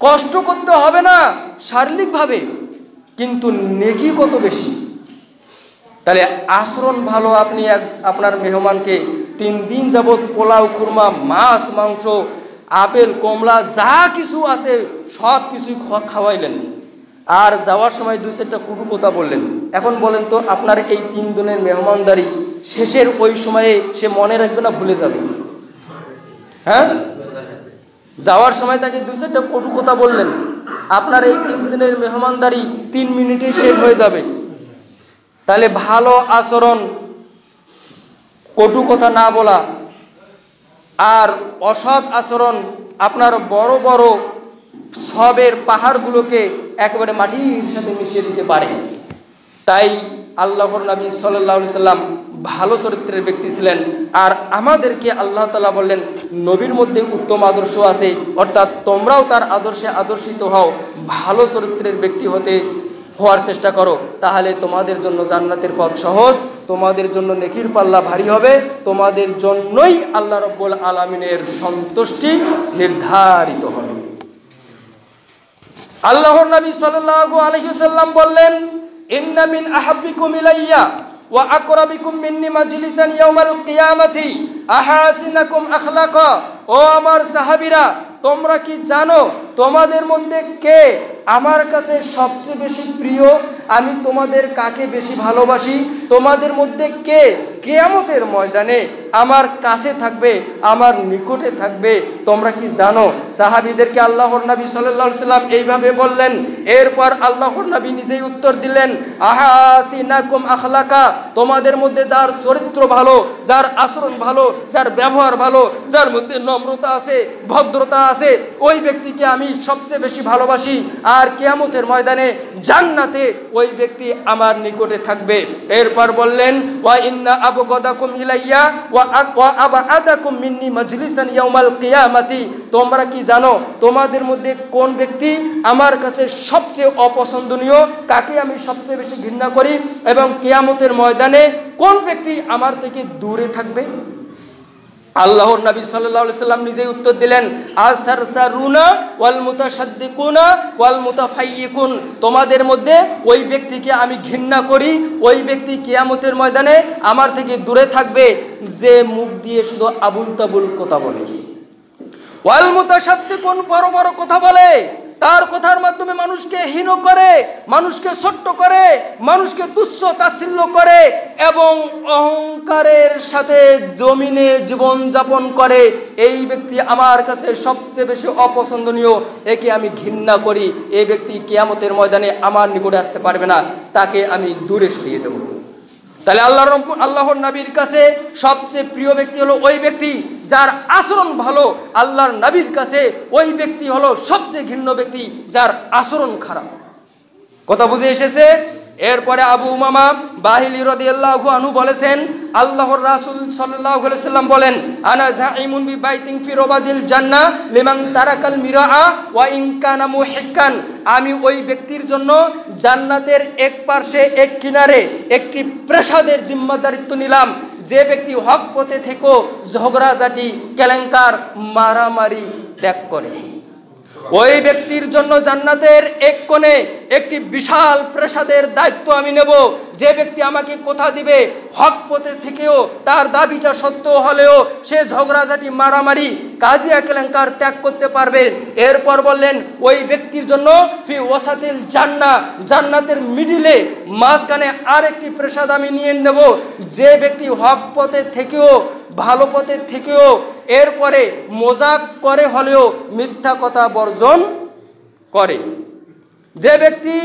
কষ্ট করতে হবে না শারীরিকভাবে, কিন্তু নেকি কত বেশি। তাহলে আচরণ ভালো, আপনি আপনার মেহমানকে 3 দিন যাবৎ পোলাও, খুরমা, মাছ, মাংস, আপেল, কমলা যা কিছু আছে সব কিছুই খাওয়াইলেন, আর যাওয়ার সময় 2-4টা কুটু কথা বললেন। এখন বলেন তো, আপনার এই 3 দিনের মেহমানদারি শেষের ওই সময়ে সে মনে রাখবে না, ভুলে যাবে? হ্যাঁ, যাওয়ার সময় তাকে 2-4টা কটু কথা বললেন, আপনার এই 3 দিনের মেহমানদারি 3 মিনিটে শেষ হয়ে যাবে। তাহলে ভালো আচরণ, কটু কথা না বলা আর অসৎ আচরণ আপনার বড় বড় সবের পাহাড়গুলোকে একেবারে মাটির সাথে মিশিয়ে দিতে পারে। তাই আল্লাহর নবী সাল্লাল্লাহু আলাইহি সাল্লাম ভালো চরিত্রের ব্যক্তি ছিলেন। আর আমাদেরকে আল্লাহ তাআলা বললেন, নবীর মধ্যে উত্তম আদর্শ আছে, অর্থাৎ তোমরাও তার আদর্শে আদর্শিত হও, ভালো চরিত্রের ব্যক্তি হওয়ার চেষ্টা করো, তাহলে তোমাদের জন্য জান্নাতের পথ সহজ, তোমাদের জন্য নেকির পাল্লা ভারী হবে, তোমাদের জন্যই আল্লাহ রাব্বুল আলামিনের সন্তুষ্টি নির্ধারিত হবে। আল্লাহর নবী সাল্লাল্লাহু আলাইহি ওয়াসাল্লাম বললেন, ইন্না মিন আহাব্বিকুম ইলাইয়া ওয়া আকরাবিকুম মিন্নি মাজলিসান ইয়াউমাল কিয়ামাতি আহাসিনাকুম আখলাকা। ও আমার সাহাবীরা, তোমরা কি জানো তোমাদের মধ্যে কে আমার কাছে সবচেয়ে বেশি প্রিয়? আমি তোমাদের কাকে বেশি ভালোবাসি? তোমাদের মধ্যে কে কিয়ামতের ময়দানে আমার কাছে থাকবে, আমার নিকটে থাকবে? তোমরা কি জানো? সাহাবীদেরকে আল্লাহর নবী সাল্লাল্লাহু আলাইহি সাল্লাম এইভাবে বললেন। এরপর আল্লাহর নবী নিজেই উত্তর দিলেন, আহাসিনাকুম আখলাকা। তোমাদের মধ্যে যার চরিত্র ভালো, যার আচরণ ভালো, যার ব্যবহার ভালো, যার মধ্যে নম্রতা আছে, ভদ্রতা আছে, ওই ব্যক্তিকে আমি সবচেয়ে বেশি ভালোবাসি, আর কিয়ামতের ময়দানে জান্নাতে ওই ব্যক্তি আমার নিকটে থাকবে। এরপর বললেন ওয়া ইন্না আবগাদাকুম ইলাইয়া ওয়া আবাআদাকুম মিন্নি মাজলিসান ইয়াউমাল কিয়ামাতি, তোমরা কি জানো তোমাদের মধ্যে কোন ব্যক্তি আমার কাছে সবচেয়ে অপছন্দনীয়, কাকে আমি সবচেয়ে বেশি ঘৃণা করি, এবং কিয়ামতের ময়দানে কোন ব্যক্তি আমার থেকে দূরে থাকবে? আল্লাহর নবী সাল্লাল্লাহু আলাইহি সাল্লাম নিজেই উত্তর দিলেন, আসারসারুনা ওয়াল মুতাশাদ্দিকুনা ওয়াল মুতাফাইয়িকুন, তোমাদের মধ্যে ওই ব্যক্তিকে আমি ঘৃণা করি, ওই ব্যক্তি কিয়ামতের ময়দানে আমার থেকে দূরে থাকবে যে মুখ দিয়ে শুধু আবুল তাবুল কথা বলে। ওয়াল মুতাশাদ্দিকুন, বড় বড় কথা বলে, তার কথার মাধ্যমে মানুষকে হীন করে, মানুষকে ছোট্ট করে, মানুষকে তুচ্ছ তাচ্ছিল্য করে এবং অহংকারের সাথে জমিনে জীবন যাপন করে। এই ব্যক্তি আমার কাছে সবচেয়ে বেশি অপছন্দনীয়, একে আমি ঘৃণা করি। এই ব্যক্তি কিয়ামতের ময়দানে আমার নিকটে আসতে পারবে না, তাকে আমি দূরে সরিয়ে দেব। তাহলে আল্লাহর নবীর কাছে সবচেয়ে প্রিয় ব্যক্তি হলো ওই ব্যক্তি যার আচরণ ভালো। আল্লাহর নবীর কাছে ওই ব্যক্তি হলো সবচেয়ে ঘৃণ্য ব্যক্তি যার আচরণ খারাপ। কথা বুঝে এসেছে? এরপরে আবু উমামা বাহিলি রাদিয়াল্লাহু আনহু বলেছেন, আল্লাহর রাসূল সাল্লাল্লাহু আলাইহি সাল্লাম বলেন, আনা জাইমুন বিবাইতিন ফি রাবাদিল জান্নাহ লিমান তারাকাল মিরাআ ওয়া ইন কানা মুহিক্কান, আমি ওই ব্যক্তির জন্য জান্নাতের এক পাশে এক কিনারে একটি প্রাসাদের জিম্মাদারিত্ব নিলাম যে ব্যক্তি হক পথে থেকেও ঝগড়াঝাটি, কেলেঙ্কার, মারামারি ত্যাগ করে। ওই ব্যক্তির জন্য জান্নাতের এক কোণে একটি বিশাল প্রাসাদের দায়িত্ব আমি নেব। যে ব্যক্তি আমাকে কথা দিবে হক পথে থেকেও তার দাবিটা সত্য হলেও সে ঝগড়াঝাটি, মারামারি, কাজিয়া, কেলেঙ্কার ত্যাগ করতে পারবে। এরপর বললেন ওই ব্যক্তির জন্য ফি ওয়াসাতিল জান্নাহ, জান্নাতের মিডিলে মাঝখানে আরেকটি প্রাসাদ আমি নিয়ে নেব। যে ব্যক্তি হক পথে থেকেও, ভালো পথে থেকেও এরপরে মজাক করে হলেও মিথ্যা কথা বর্জন করে, যে ব্যক্তি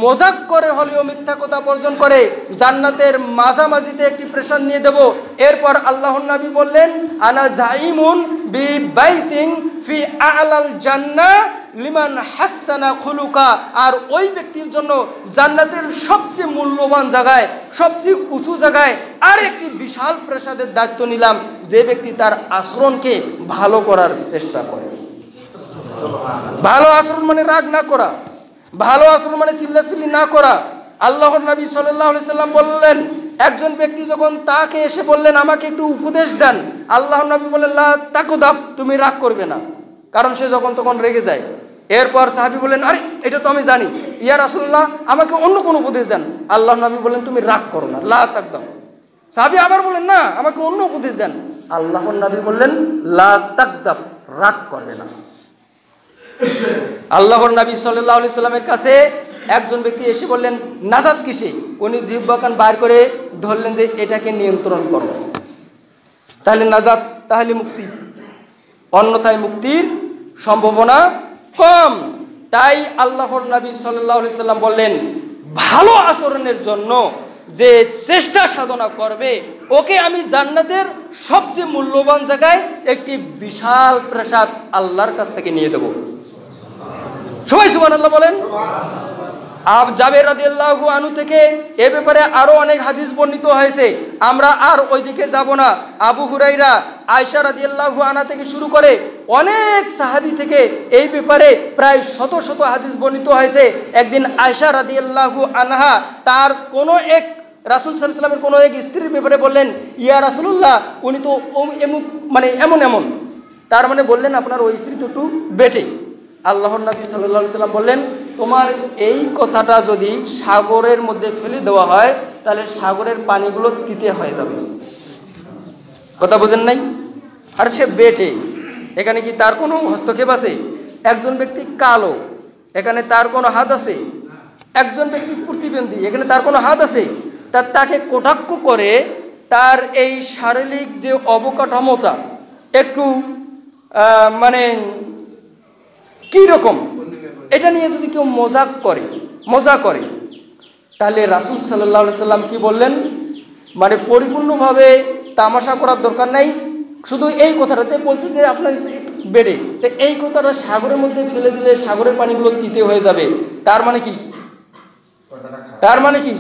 মজাক করে হলেও মিথ্যা কথা বর্জন করে, জান্নাতের মাঝামাঝিতে একটি প্রাসাদ নিয়ে দেব। এরপর আল্লাহর নবী বললেন, আনা জাইমুন বিবাইতিন ফি আ'লাল জান্নাহ লিমান হাসানা খুলুকা, আর ওই ব্যক্তির জন্য জান্নাতের সবচেয়ে মূল্যবান জায়গায়, সবচেয়ে উঁচু জায়গায় আর একটি বিশাল প্রাসাদের দায়িত্ব নিলাম যে ব্যক্তি তার আচরণকে ভালো করার চেষ্টা করে। ভালো আচরণ মানে রাগ না করা, ভালো আচরণ মানে চিল্লাচিল্লি না করা। আল্লাহর নবী সাল্লাল্লাহু আলাইহি সাল্লাম বললেন, একজন ব্যক্তি যখন তাকে এসে বললেন আমাকে একটু উপদেশ দেন, আল্লাহর নবী বললেন, লা তাকুদাব, তুমি রাগ করবে না, কারণ সে যখন তখন রেগে যায়। এরপর সাহাবী বললেন, আরে এটা তো আমি জানি, ইয়া রাসূলুল্লাহ আমাকে অন্য কোনো উপদেশ দেন। আল্লাহর নবী বললেন, তুমি রাগ করো না, লা তাকদাম। সাহাবী আবার বললেন, না আমাকে অন্য উপদেশ দেন। আল্লাহর নবী বললেন, লা তাকদাব, রাগ করবে না। আল্লাহর নবী সাল্লাল্লাহু আলাইহি সাল্লামের কাছে একজন ব্যক্তি এসে বললেন, নাজাত কিসে? উনি জিহ্বা কান বার করে ধরলেন যে এটাকে নিয়ন্ত্রণ করো, তাহলে নাজাত, তাহলে মুক্তি, অন্যথায় মুক্তির সম্ভাবনা কম। তাই আল্লাহর নবী সাল্লাল্লাহু আলাইহি সাল্লাম বললেন, ভালো আচরণের জন্য যে চেষ্টা সাধনা করবে ওকে আমি জান্নাতের সবচেয়ে মূল্যবান জায়গায় একটি বিশাল প্রাসাদ আল্লাহর কাছ থেকে নিয়ে দেব। সবাই সুবহানাল্লাহ বলেন। জাবের রাদিয়াল্লাহু আনহু থেকে এ ব্যাপারে আরো অনেক হাদিস বর্ণিত হয়েছে, আমরা আর ওইদিকে যাব না। আবু হুরাইরা, আয়েশা রাদিয়াল্লাহু আনহা থেকে শুরু করে অনেক সাহাবী থেকে এই ব্যাপারে প্রায় শত শত হাদিস বর্ণিত হয়েছে। একদিন আয়েশা রাদিয়াল্লাহু আনহা তার কোনো এক রাসূল সাল্লাল্লাহু আলাইহি ওয়াসাল্লামের কোনো এক স্ত্রীর ব্যাপারে বললেন, ইয়া রাসূলুল্লাহ উনি তো মানে এমন এমন, তার মানে বললেন আপনার ওই স্ত্রী তো একটু বেটে। আল্লাহর নবী সাল্লাল্লাহু আলাইহি ওয়াসাল্লাম বললেন, তোমার এই কথাটা যদি সাগরের মধ্যে ফেলে দেওয়া হয় তাহলে সাগরের পানিগুলো তিতে হয়ে যাবে। কথা বোঝেন নাই? আর সে বেটে, এখানে কি তার কোনো হস্তক্ষেপ আছে? একজন ব্যক্তি কালো, এখানে তার কোনো হাত আছে? একজন ব্যক্তি প্রতিবন্ধী, এখানে তার কোনো হাত আছে? তাকে কটাক্ষ করে তার এই শারীরিক যে অবকাঠামোটা একটু মানে কি রকম, এটা নিয়ে যদি কেউ মজা করে তাহলে রাসূল সাল্লাল্লাহু আলাইহি সাল্লাম কি বললেন, মানে পরিপূর্ণভাবে তামাশা করার দরকার নাই, শুধু এই কথাটা যে বলছে যে আপনার বেড়ে। তো এই কথাটা সাগরের মধ্যে ফেলে দিলে সাগরের পানিগুলো তিতে হয়ে যাবে, তার মানে কি? তার মানে কি?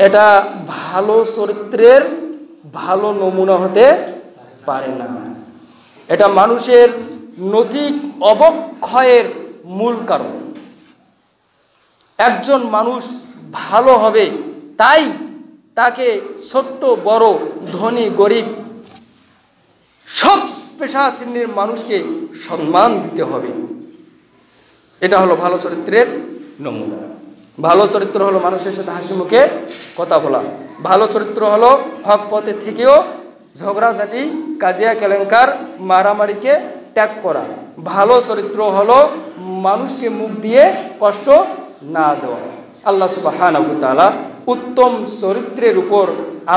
এটা ভালো চরিত্রের ভালো নমুনা হতে পারে না। এটা মানুষের নৈতিক অবক্ষয়ের মূল কারণ। একজন মানুষ ভালো হবে, তাই তাকে ছোট্ট বড় ধনী গরিব সব পেশা শ্রেণীর মানুষকে সম্মান দিতে হবে। এটা হলো ভালো চরিত্রের নমুনা। ভালো চরিত্র হলো মানুষের সাথে হাসি মুখে কথা বলা। ভালো চরিত্র হলো হক পথে থেকেও ঝগড়াঝাটি, কাজিয়া কেলেঙ্কার, মারামারিকে ত্যাগ করা। ভালো চরিত্র হলো মানুষকে মুখ দিয়ে কষ্ট না দেওয়া। আল্লাহ সুবহানাহু ওয়া তাআলা উত্তম চরিত্রের উপর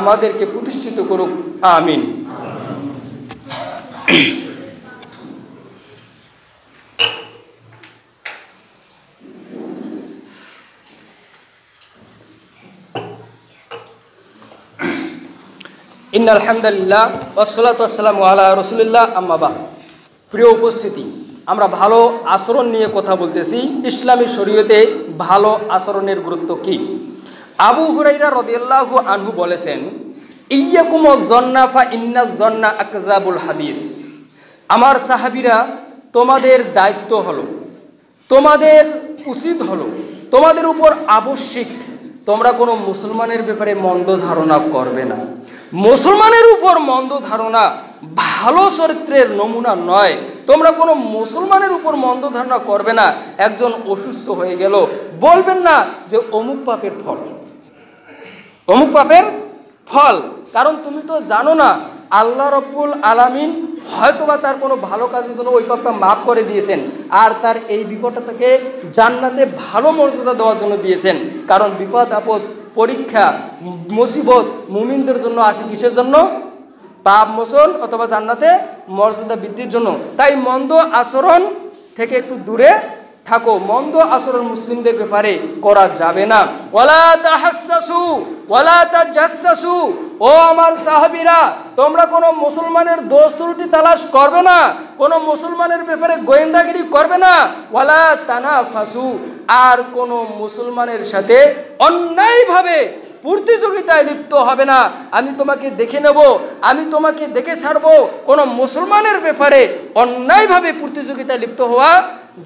আমাদেরকে প্রতিষ্ঠিত করুক, আমিন। ইন্নাল হামদুলিল্লাহ ওয়াসসালাতু ওয়াসসালামু আলা রাসূলিল্লাহ, আম্মা বা'দ। প্রিয় উপস্থিতি, আমরা ভালো আচরণ নিয়ে কথা বলতেছি। ইসলামী শরীয়তে ভালো আচরণের গুরুত্ব কি? আবু হুরায়রা রাদিয়াল্লাহু আনহু বলেছেন, ইয়্যাকুমুজ যন্না ফা ইন্নাজ যন্না আকযাবুল হাদিস। আমার সাহাবীরা, তোমাদের দায়িত্ব হলো, তোমাদের উচিত হলো, তোমাদের উপর আবশ্যিক, তোমরা কোনো মুসলমানের ব্যাপারে মন্দ ধারণা করবে না। মুসলমানের উপর মন্দ ধারণা ভালো চরিত্রের নমুনা নয়। তোমরা কোনো মুসলমানের উপর মন্দ ধারণা করবে না। একজন অসুস্থ হয়ে গেল, বলবেন না যে অমুক পাপের ফল, অমুক পাপের ফল। কারণ তুমি তো জানো না আল্লাহ রাব্বুল আলামিন হয়তোবা তার কোনো ভালো কাজের জন্য ওই পাপটা মাফ করে দিয়েছেন, আর তার এই বিপদটা তাকে জান্নাতে ভালো মর্যাদা দেওয়ার জন্য দিয়েছেন। কারণ বিপদ আপদ, পরীক্ষা, মুসিবত মুমিনদের জন্য আসে কিসের জন্য? পাপ মোচন অথবা জান্নাতে মর্যাদা বৃদ্ধির জন্য। তাই মন্দ আচরণ থেকে একটু দূরে থাকো। মন্দ আচরণ মুসলিমদের ব্যাপারে করা যাবে না। ওয়ালা তাহাসসু ওয়ালা তাজাসসু। ও আমার সাহাবীরা, তোমরা কোনো মুসলমানের দোষ ত্রুটি তালাশ করবে না, কোনো মুসলমানের ব্যাপারে গোয়েন্দাগিরি করবে না। ওয়ালা তানাফাসু। আর কোনো মুসলমানের সাথে অন্যায়ভাবে প্রতিযোগিতায় লিপ্ত হবে না। আমি তোমাকে দেখে নেব, আমি তোমাকে দেখে ছাড়বো। কোনো মুসলমানের ব্যাপারে অন্যায়ভাবে প্রতিযোগিতায় লিপ্ত হওয়া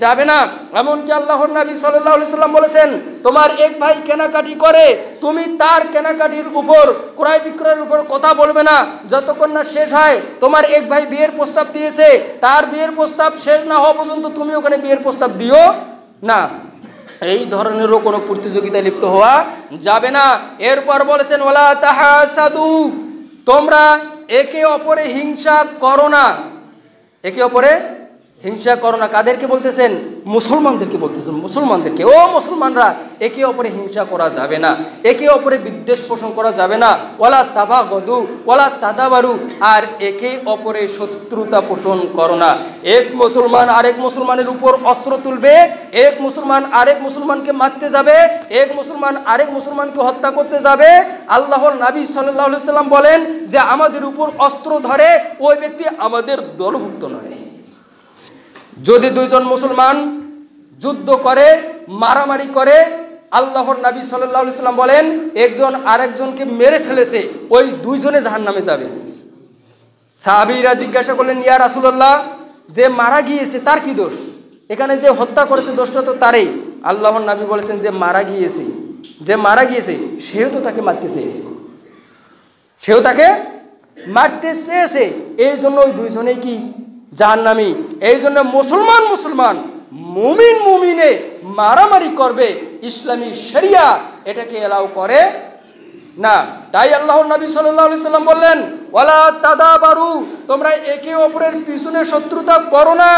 যাবে না। এমনকি আল্লাহর নবী সাল্লাল্লাহু আলাইহি সাল্লাম বলেছেন, তোমার এক ভাই কেনাকাটি করে, তুমি তার কেনাকাটির উপর, ক্রয় বিক্রয়ের উপর কথা বলবে না যতক্ষণ না শেষ হয়। তোমার এক ভাই বিয়ের প্রস্তাব দিয়েছে, তার বিয়ের প্রস্তাব শেষ না হওয়া পর্যন্ত তুমি ওখানে বিয়ের প্রস্তাব দিও না। এই ধরনেরও কোনো প্রতিযোগিতায় লিপ্ত হওয়া যাবে না। এরপর বলেছেন, ওয়ালা তাহাসাদু। তোমরা একে অপরে হিংসা করো না। একে অপরে হিংসা করো না। কাদেরকে বলতেছেন? মুসলমানদেরকে বলতেছেন। মুসলমানদেরকে, ও মুসলমানরা, একে অপরে হিংসা করা যাবে না, একে অপরে বিদ্বেষ পোষণ করা যাবে না। ওয়ালা তাবাগদু ওয়ালা তাদাবারু। আর একে অপরে শত্রুতা পোষণ করো না। এক মুসলমান আরেক মুসলমানের উপর অস্ত্র তুলবে, এক মুসলমান আরেক মুসলমানকে মারতে যাবে, এক মুসলমান আরেক মুসলমানকে হত্যা করতে যাবে। আল্লাহর নবী সাল্লাল্লাহু আলাইহি সাল্লাম বলেন যে আমাদের উপর অস্ত্র ধরে ওই ব্যক্তি আমাদের দলভুক্ত নয়। যদি দুইজন মুসলমান যুদ্ধ করে, মারামারি করে, আল্লাহর নবী সাল্লাল্লাহু আলাইহি সাল্লাম বলেন একজন আরেকজনকে মেরে ফেলেছে, ওই দুইজনে জাহান্নামে যাবে। সাহাবীরা জিজ্ঞাসা করলেন, ইয়া রাসূলুল্লাহ, যে মারা গিয়েছে তার কি দোষ? এখানে যে হত্যা করেছে দোষটা তো তারই। আল্লাহর নবী বলেছেন যে মারা গিয়েছে, যে মারা গিয়েছে সেও তো তাকে মারতে চেয়েছে, সেও তাকে মারতে চেয়েছে। এই জন্য ওই দুইজনেই কি জাহান্নামী। এই জন্য মুসলমান মুসলমান, মুমিন মুমিনে মারামারি করবে, ইসলামী শরিয়া এটাকে এলাও করে না। তাই আল্লাহর নবী সাল্লাল্লাহু আলাইহি সাল্লাম বললেন, ওয়ালা তাদাবারু। তোমরা একে অপরের পিছনে শত্রুতা করো না,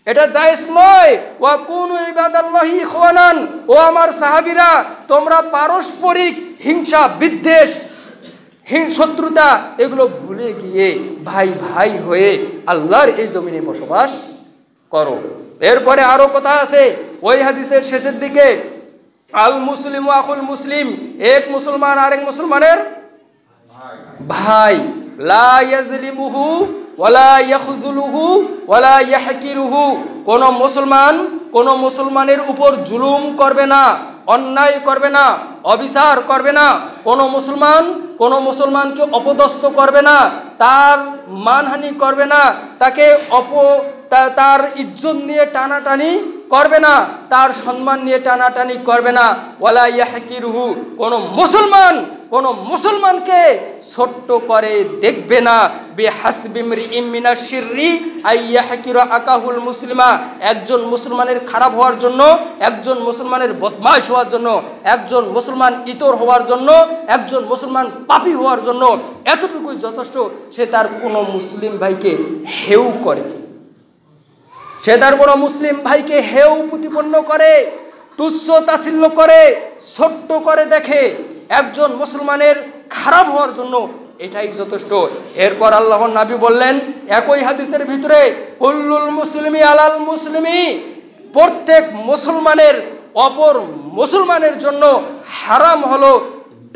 এটা জায়েজ নয়। ওয়া কুনু ইবাদাল্লাহি ইখওয়ানান। ও আমার সাহাবীরা, তোমরা পারস্পরিক হিংসা, বিদ্বেষ, শত্রুতা এগুলো ভুলে গিয়ে ভাই ভাই হয়ে আল্লাহর এই জমিনে বসবাস করো। এরপরে আরো কথা আছে ওই হাদিসের শেষের দিকে, আল মুসলিমু আখুল মুসলিম। এক মুসলমান আরেক মুসলমানের ভাই। লা ইয়াজলিমুহু ওয়ালা ইয়াখযুলুহু ওয়ালা ইয়াহকিরুহু, কোন মুসলমানের উপর জুলুম করবে না, অন্যায় করবে না, অবিচার করবে না। কোন মুসলমানকে অপদস্থ করবে না, তার মানহানি করবে না, তার ইজ্জত নিয়ে টানাটানি করবে না, তার সম্মান নিয়ে টানাটানি করবে না। ওয়ালা ইয়াহকিরুহু, কোন মুসলমানকে ছোট্ট করে দেখবে না। বিহাসবি ইমরিইম মিনাশ শিররি আই ইয়াহকিরা আকাহুল মুসলিমা, একজন মুসলমানের খারাপ হওয়ার জন্য, একজন মুসলমানের বদমাশ হওয়ার জন্য, একজন মুসলমান ইতর হওয়ার জন্য, একজন মুসলমান পাপী হওয়ার জন্য এতটুকুই যথেষ্ট, সে তার কোনো মুসলিম ভাইকে হেউ করে, সে তার কোনো মুসলিম ভাইকে হেউ প্রতিপন্ন করে, তুচ্ছ তাচ্ছিল্য করে, ছোট্ট করে দেখে, একজন মুসলমানের খারাপ হওয়ার জন্য এটাই যথেষ্ট। এরপর আল্লাহর নবী বললেন একই হাদিসের ভিতরে, কুল্লুল মুসলিমি আলাল মুসলিমি, প্রত্যেক মুসলমানের অপর মুসলমানের জন্য হারাম হলো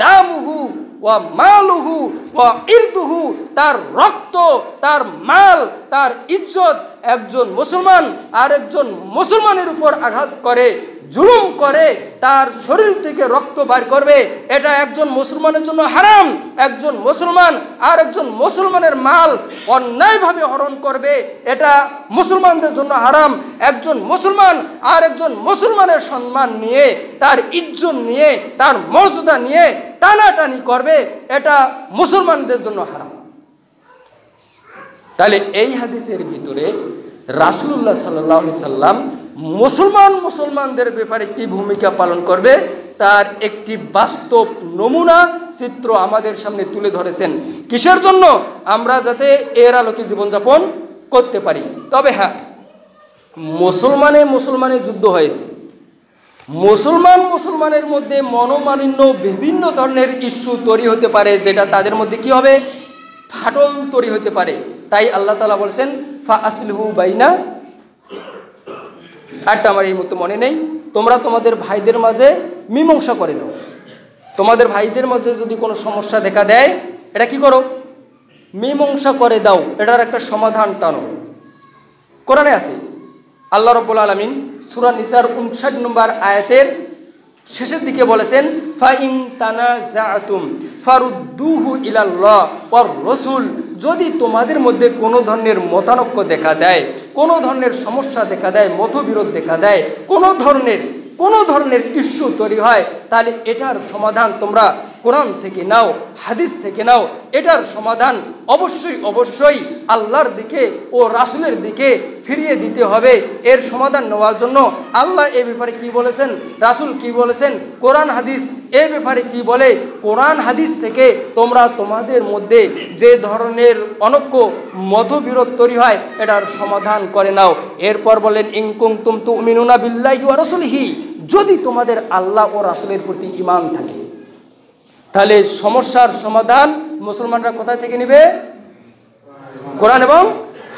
দামুহু ওয়া মালুহু ওয়া ইরদুহু, তার রক্ত, তার মাল, তার ইজ্জত। একজন মুসলমান আর একজন মুসলমানের উপর আঘাত করে, জুলুম করে, তার শরীর থেকে রক্ত বার করবে, এটা একজন মুসলমানের জন্য হারাম। একজন মুসলমান আর একজন মুসলমানের মাল অন্যায়ভাবে হরণ করবে, এটা মুসলমানদের জন্য হারাম। একজন মুসলমান আর একজন মুসলমানের সম্মান নিয়ে, তার ইজ্জত নিয়ে, তার মর্যাদা নিয়ে টানাটানি করবে, এটা মুসলমানদের জন্য হারাম। তাহলে এই হাদিসের ভিতরে রাসূলুল্লাহ সাল্লাল্লাহু আলাইহি সাল্লাম মুসলমানদের ব্যাপারে কি ভূমিকা পালন করবে তার একটি বাস্তব নমুনা চিত্র আমাদের সামনে তুলে ধরেছেন। কিসের জন্য? আমরা যাতে এর আলোকে জীবনযাপন করতে পারি। তবে হ্যাঁ, মুসলমানের যুদ্ধ হয়েছে, মুসলমানের মধ্যে মনোমালিন্য বিভিন্ন ধরনের ইস্যু তৈরি হতে পারে, যেটা তাদের মধ্যে কি হবে, ফাটল তৈরি হতে পারে। তাই আল্লাহ তাআলা বলেছেন ফা আসলিহু বাইনা, আরটা আমার এই মুহূর্তে মনে নেই, তোমরা তোমাদের ভাইদের মাঝে মীমাংসা করে দাও। তোমাদের ভাইদের মাঝে যদি কোনো সমস্যা দেখা দেয়, এটা কি করো, মীমাংসা করে দাও, এটার একটা সমাধান টানো। কোরআনে আছে, আল্লাহ রাব্বুল আলামিন সূরা নিসার 59 নম্বর আয়াতের শেষের দিকে বলেছেন ফা ইন তানাজাতুম ফারুদ্দুহু ইলাল্লাহ ওয়ার রাসূল, যদি তোমাদের মধ্যে কোনো ধরনের মতানৈক্য দেখা দেয়, কোনো ধরনের সমস্যা দেখা দেয়, মতবিরোধ দেখা দেয়, কোনো ধরনের ইস্যু তৈরি হয়, তাহলে এটার সমাধান তোমরা কোরআন থেকে নাও, হাদিস থেকে নাও। এটার সমাধান অবশ্যই আল্লাহর দিকে ও রাসূলের দিকে ফিরিয়ে দিতে হবে। এর সমাধান নেওয়ার জন্য আল্লাহ এ ব্যাপারে কি বলেছেন, রাসূল কি বলেছেন, কোরআন হাদিস এ ব্যাপারে কি বলে, কোরআন হাদিস থেকে তোমরা তোমাদের মধ্যে যে ধরনের অনৈক্য মতবিরোধ তৈরি হয় এটার সমাধান করে নাও। এরপর বলেন ইন কুনতুম তুমিনুনা বিল্লাহি ওয়া রাসূলিহি, যদি তোমাদের আল্লাহ ও রাসূলের প্রতি ঈমান থাকে, তাহলে সমস্যার সমাধান মুসলমানরা কোথায় থেকে নেবে, কোরআন এবং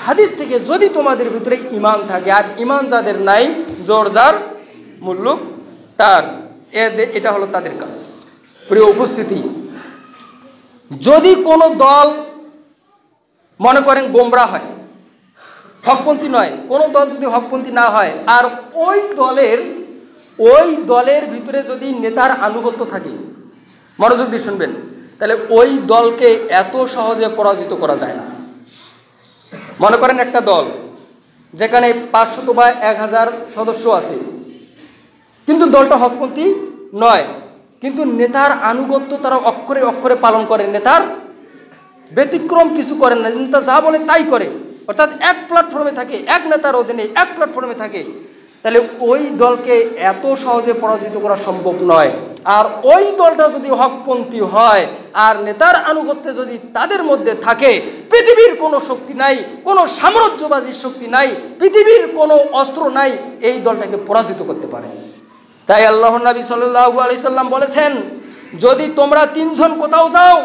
হাদিস থেকে। যদি তোমাদের ভিতরে ঈমান থাকে, আর ঈমান যাদের নাই, জোরজার মুল্লুক তার, এটা হলো তাদের কাজ। প্রিয় উপস্থিতি, যদি কোনো দল মনে করেন গোমরা হয়, হকপন্থী নয়, কোনো দল যদি হকপন্থী না হয়, আর ওই দলের ভিতরে যদি নেতার আনুগত্য থাকে, মনোযোগ দিয়ে শুনবেন, তাহলে ওই দলকে এত সহজে পরাজিত করা যায় না। মনে করেন একটা দল যেখানে 500 বা 1000 সদস্য আছে, কিন্তু দলটা হকপন্থী নয়, কিন্তু নেতার আনুগত্য তারা অক্ষরে অক্ষরে পালন করে, নেতার ব্যতিক্রম কিছু করেন না, নেতা যা বলে তাই করে, অর্থাৎ এক প্ল্যাটফর্মে থাকে, এক নেতার অধীনে এক প্ল্যাটফর্মে থাকে, তাহলে ওই দলকে এত সহজে পরাজিত করা সম্ভব নয়। আর ওই দলটা যদি হকপন্থী হয় আর নেতার আনুগত্যে যদি তাদের মধ্যে থাকে, পৃথিবীর কোনো শক্তি নাই, কোনো সাম্রাজ্যবাদী শক্তি নাই, পৃথিবীর কোনো অস্ত্র নাই এই দলটাকে পরাজিত করতে পারে। তাই আল্লাহর নবী সাল্লাল্লাহু আলাইহি সাল্লাম বলেছেন, যদি তোমরা 3 জন কোথাও যাও,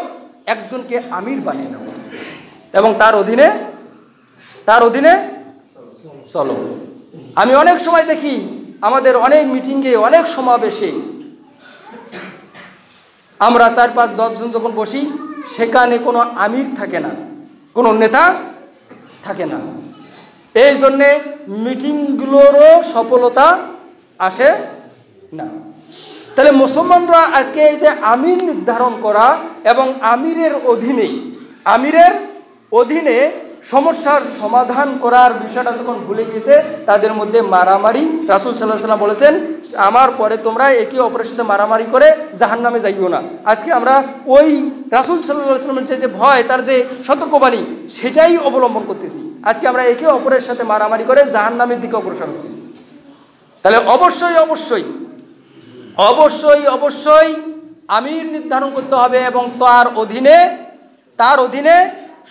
একজনকে আমির বানিয়ে নাও এবং তার অধীনে চলো। আমি অনেক সময় দেখি আমাদের অনেক মিটিংয়ে, অনেক সমাবেশে আমরা 4, 5, 10 জন যখন বসি, সেখানে কোনো আমির থাকে না, কোনো নেতা থাকে না। এই জন্যে মিটিংগুলোরও সফলতা আসে না। তাহলে মুসলমানরা আজকে এই যে আমির নির্ধারণ করা এবং আমিরের অধীনে সমস্যার সমাধান করার বিষয়টা যখন ভুলে গেছে, তাদের মধ্যে মারামারি। রাসূল সাল্লাল্লাহু আলাইহি ওয়াসাল্লাম বলেছেন, আমার পরে তোমরা একে অপরের সাথে মারামারি করে জাহান্নামে যাইও না। আজকে আমরা ওই রাসূল সাল্লাল্লাহু আলাইহি ওয়াসাল্লামের যে ভয়, তার যে সতর্কবাণী, সেটাই অবলম্বন করতেছি। আজকে আমরা একে অপরের সাথে মারামারি করে জাহান্নামের দিকে অগ্রসর হচ্ছি। তাহলে অবশ্যই আমির নির্ধারণ করতে হবে এবং তার অধীনে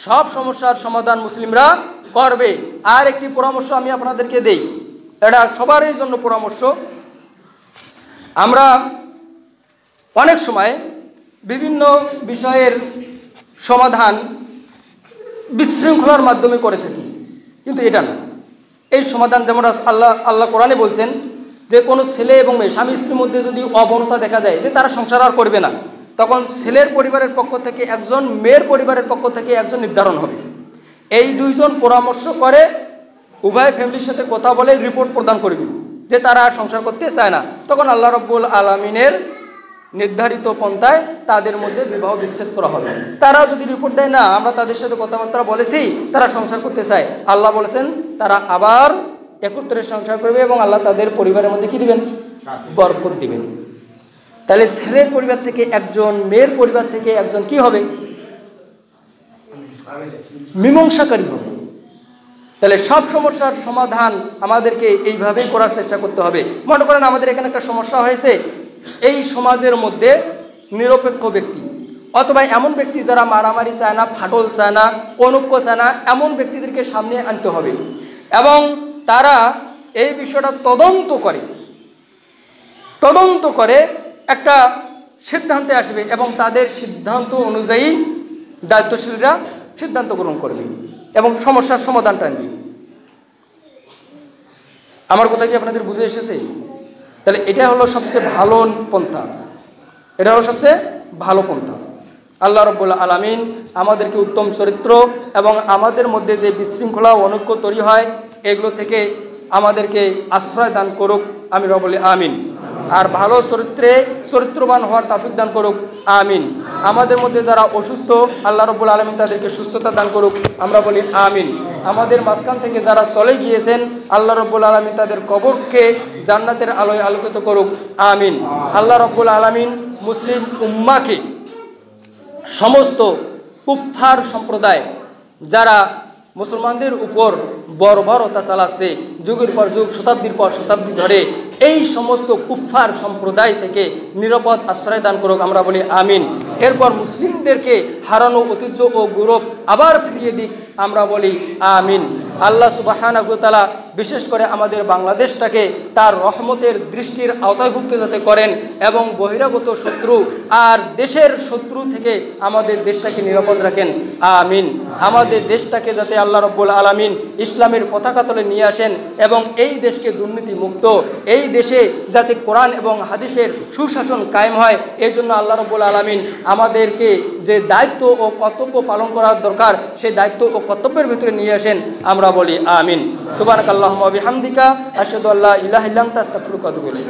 সব সমস্যার সমাধান মুসলিমরা করবে। আর একটি পরামর্শ আমি আপনাদেরকে দেই, এটা সবারই জন্য পরামর্শ। আমরা অনেক সময় বিভিন্ন বিষয়ের সমাধান বিশৃঙ্খলার মাধ্যমে করে থাকি, কিন্তু এটা না। এই সমাধান যেমন আল্লাহ কোরআনে বলছেন যে কোনো ছেলে এবং মেয়ে, স্বামী স্ত্রীর মধ্যে যদি অবনতা দেখা যায় যে তারা সংসার আর করবে না, তখন ছেলের পরিবারের পক্ষ থেকে একজন, মেয়ের পরিবারের পক্ষ থেকে একজন নির্ধারণ হবে। এই দুইজন পরামর্শ করে উভয় ফ্যামিলির সাথে কথা বলে রিপোর্ট প্রদান করবে যে তারা আর সংসার করতে চায় না। তখন আল্লাহ রাব্বুল আলামিনের নির্ধারিত পন্থায় তাদের মধ্যে বিবাহ বিচ্ছেদ করা হবে। তারা যদি রিপোর্ট দেয় না, আমরা তাদের সাথে কথাবার্তা বলেছি, তারা সংসার করতে চায়, আল্লাহ বলেছেন তারা আবার একত্রে সংসার করবে এবং আল্লাহ তাদের পরিবারের মধ্যে কি দিবেন? বরকত দিবেন। তাহলে ছেলের পরিবার থেকে একজন, মেয়ের পরিবার থেকে একজন কি হবে? মীমাংসাকারী হবে। তাহলে সব সমস্যার সমাধান আমাদেরকে এইভাবেই করার চেষ্টা করতে হবে। মনে করেন আমাদের এখানে একটা সমস্যা হয়েছে, এই সমাজের মধ্যে নিরপেক্ষ ব্যক্তি অথবা এমন ব্যক্তি যারা মারামারি চায় না, ফাটল চায় না, অনৈক্য চায় না, এমন ব্যক্তিদেরকে সামনে আনতে হবে এবং তারা এই বিষয়টা তদন্ত করে একটা সিদ্ধান্তে আসবে এবং তাদের সিদ্ধান্ত অনুযায়ী দায়িত্বশীলরা সিদ্ধান্ত গ্রহণ করবে এবং সমস্যার সমাধানটা আনবে। আমার কথা কি আপনাদের বুঝে এসেছে? তাহলে এটা হলো সবচেয়ে ভালো পন্থা। আল্লাহ রাব্বুল আলামিন আমাদেরকে উত্তম চরিত্র এবং আমাদের মধ্যে যে বিশৃঙ্খলা ও অনৈক্য তৈরি হয়, এগুলো থেকে আমাদেরকে আশ্রয় দান করুক। আমি বলি আমিন। আর ভালো চরিত্রবান হওয়ার তৌফিক দান করুক। আমিন। আমাদের মধ্যে যারা অসুস্থ, আল্লাহ রাব্বুল আলামিন তাদেরকে সুস্থতা দান করুক। আমরা বলি আমিন। আমাদের মাঝখান থেকে যারা চলে গিয়েছেন, আল্লাহ রাব্বুল আলামিন তাদের কবরকে জান্নাতের আলোয় আলোকিত করুক। আমিন। আল্লাহ রাব্বুল আলামিন মুসলিম উম্মাহকে সমস্ত কুফফার সম্প্রদায় যারা মুসলমানদের উপর বর্বরতা চালাচ্ছে যুগের পর যুগ, শতাব্দীর পর শতাব্দী ধরে, এই সমস্ত কুফফার সম্প্রদায় থেকে নিরাপদ আশ্রয় দান করুক। আমরা বলি আমিন। এরপর মুসলিমদেরকে হারানো ঐতিহ্য ও গৌরব আবার ফিরিয়ে দিক। আমরা বলি আমিন। আল্লাহ সুবহানাহু ওয়া তাআলা বিশেষ করে আমাদের বাংলাদেশটাকে তার রহমতের দৃষ্টির আওতাভুক্ত যাতে করেন এবং বহিরাগত শত্রু আর দেশের শত্রু থেকে আমাদের দেশটাকে নিরাপদ রাখেন। আমিন। আমাদের দেশটাকে যাতে আল্লাহ রাব্বুল আলামিন ইসলামের পতাকা তলে নিয়ে আসেন এবং এই দেশকে দুর্নীতি মুক্ত, এই দেশে যাতে কোরআন এবং হাদিসের সুশাসন কায়েম হয়, এই জন্য আল্লাহ রাব্বুল আলামিন আমাদেরকে যে দায়িত্ব ও কর্তব্য পালন করার দরকার, সেই দায়িত্ব ও কর্তব্যের ভিতরে নিয়ে আসেন। আমরা বলি আমিন। সুবহানাকাল্লাহুম্মা ওয়া বিহামদিকা আশহাদু আল্লা ইলাহা ইল্লা আনতা আস্তাগফিরুকা ওয়া আতুবু ইলাইক।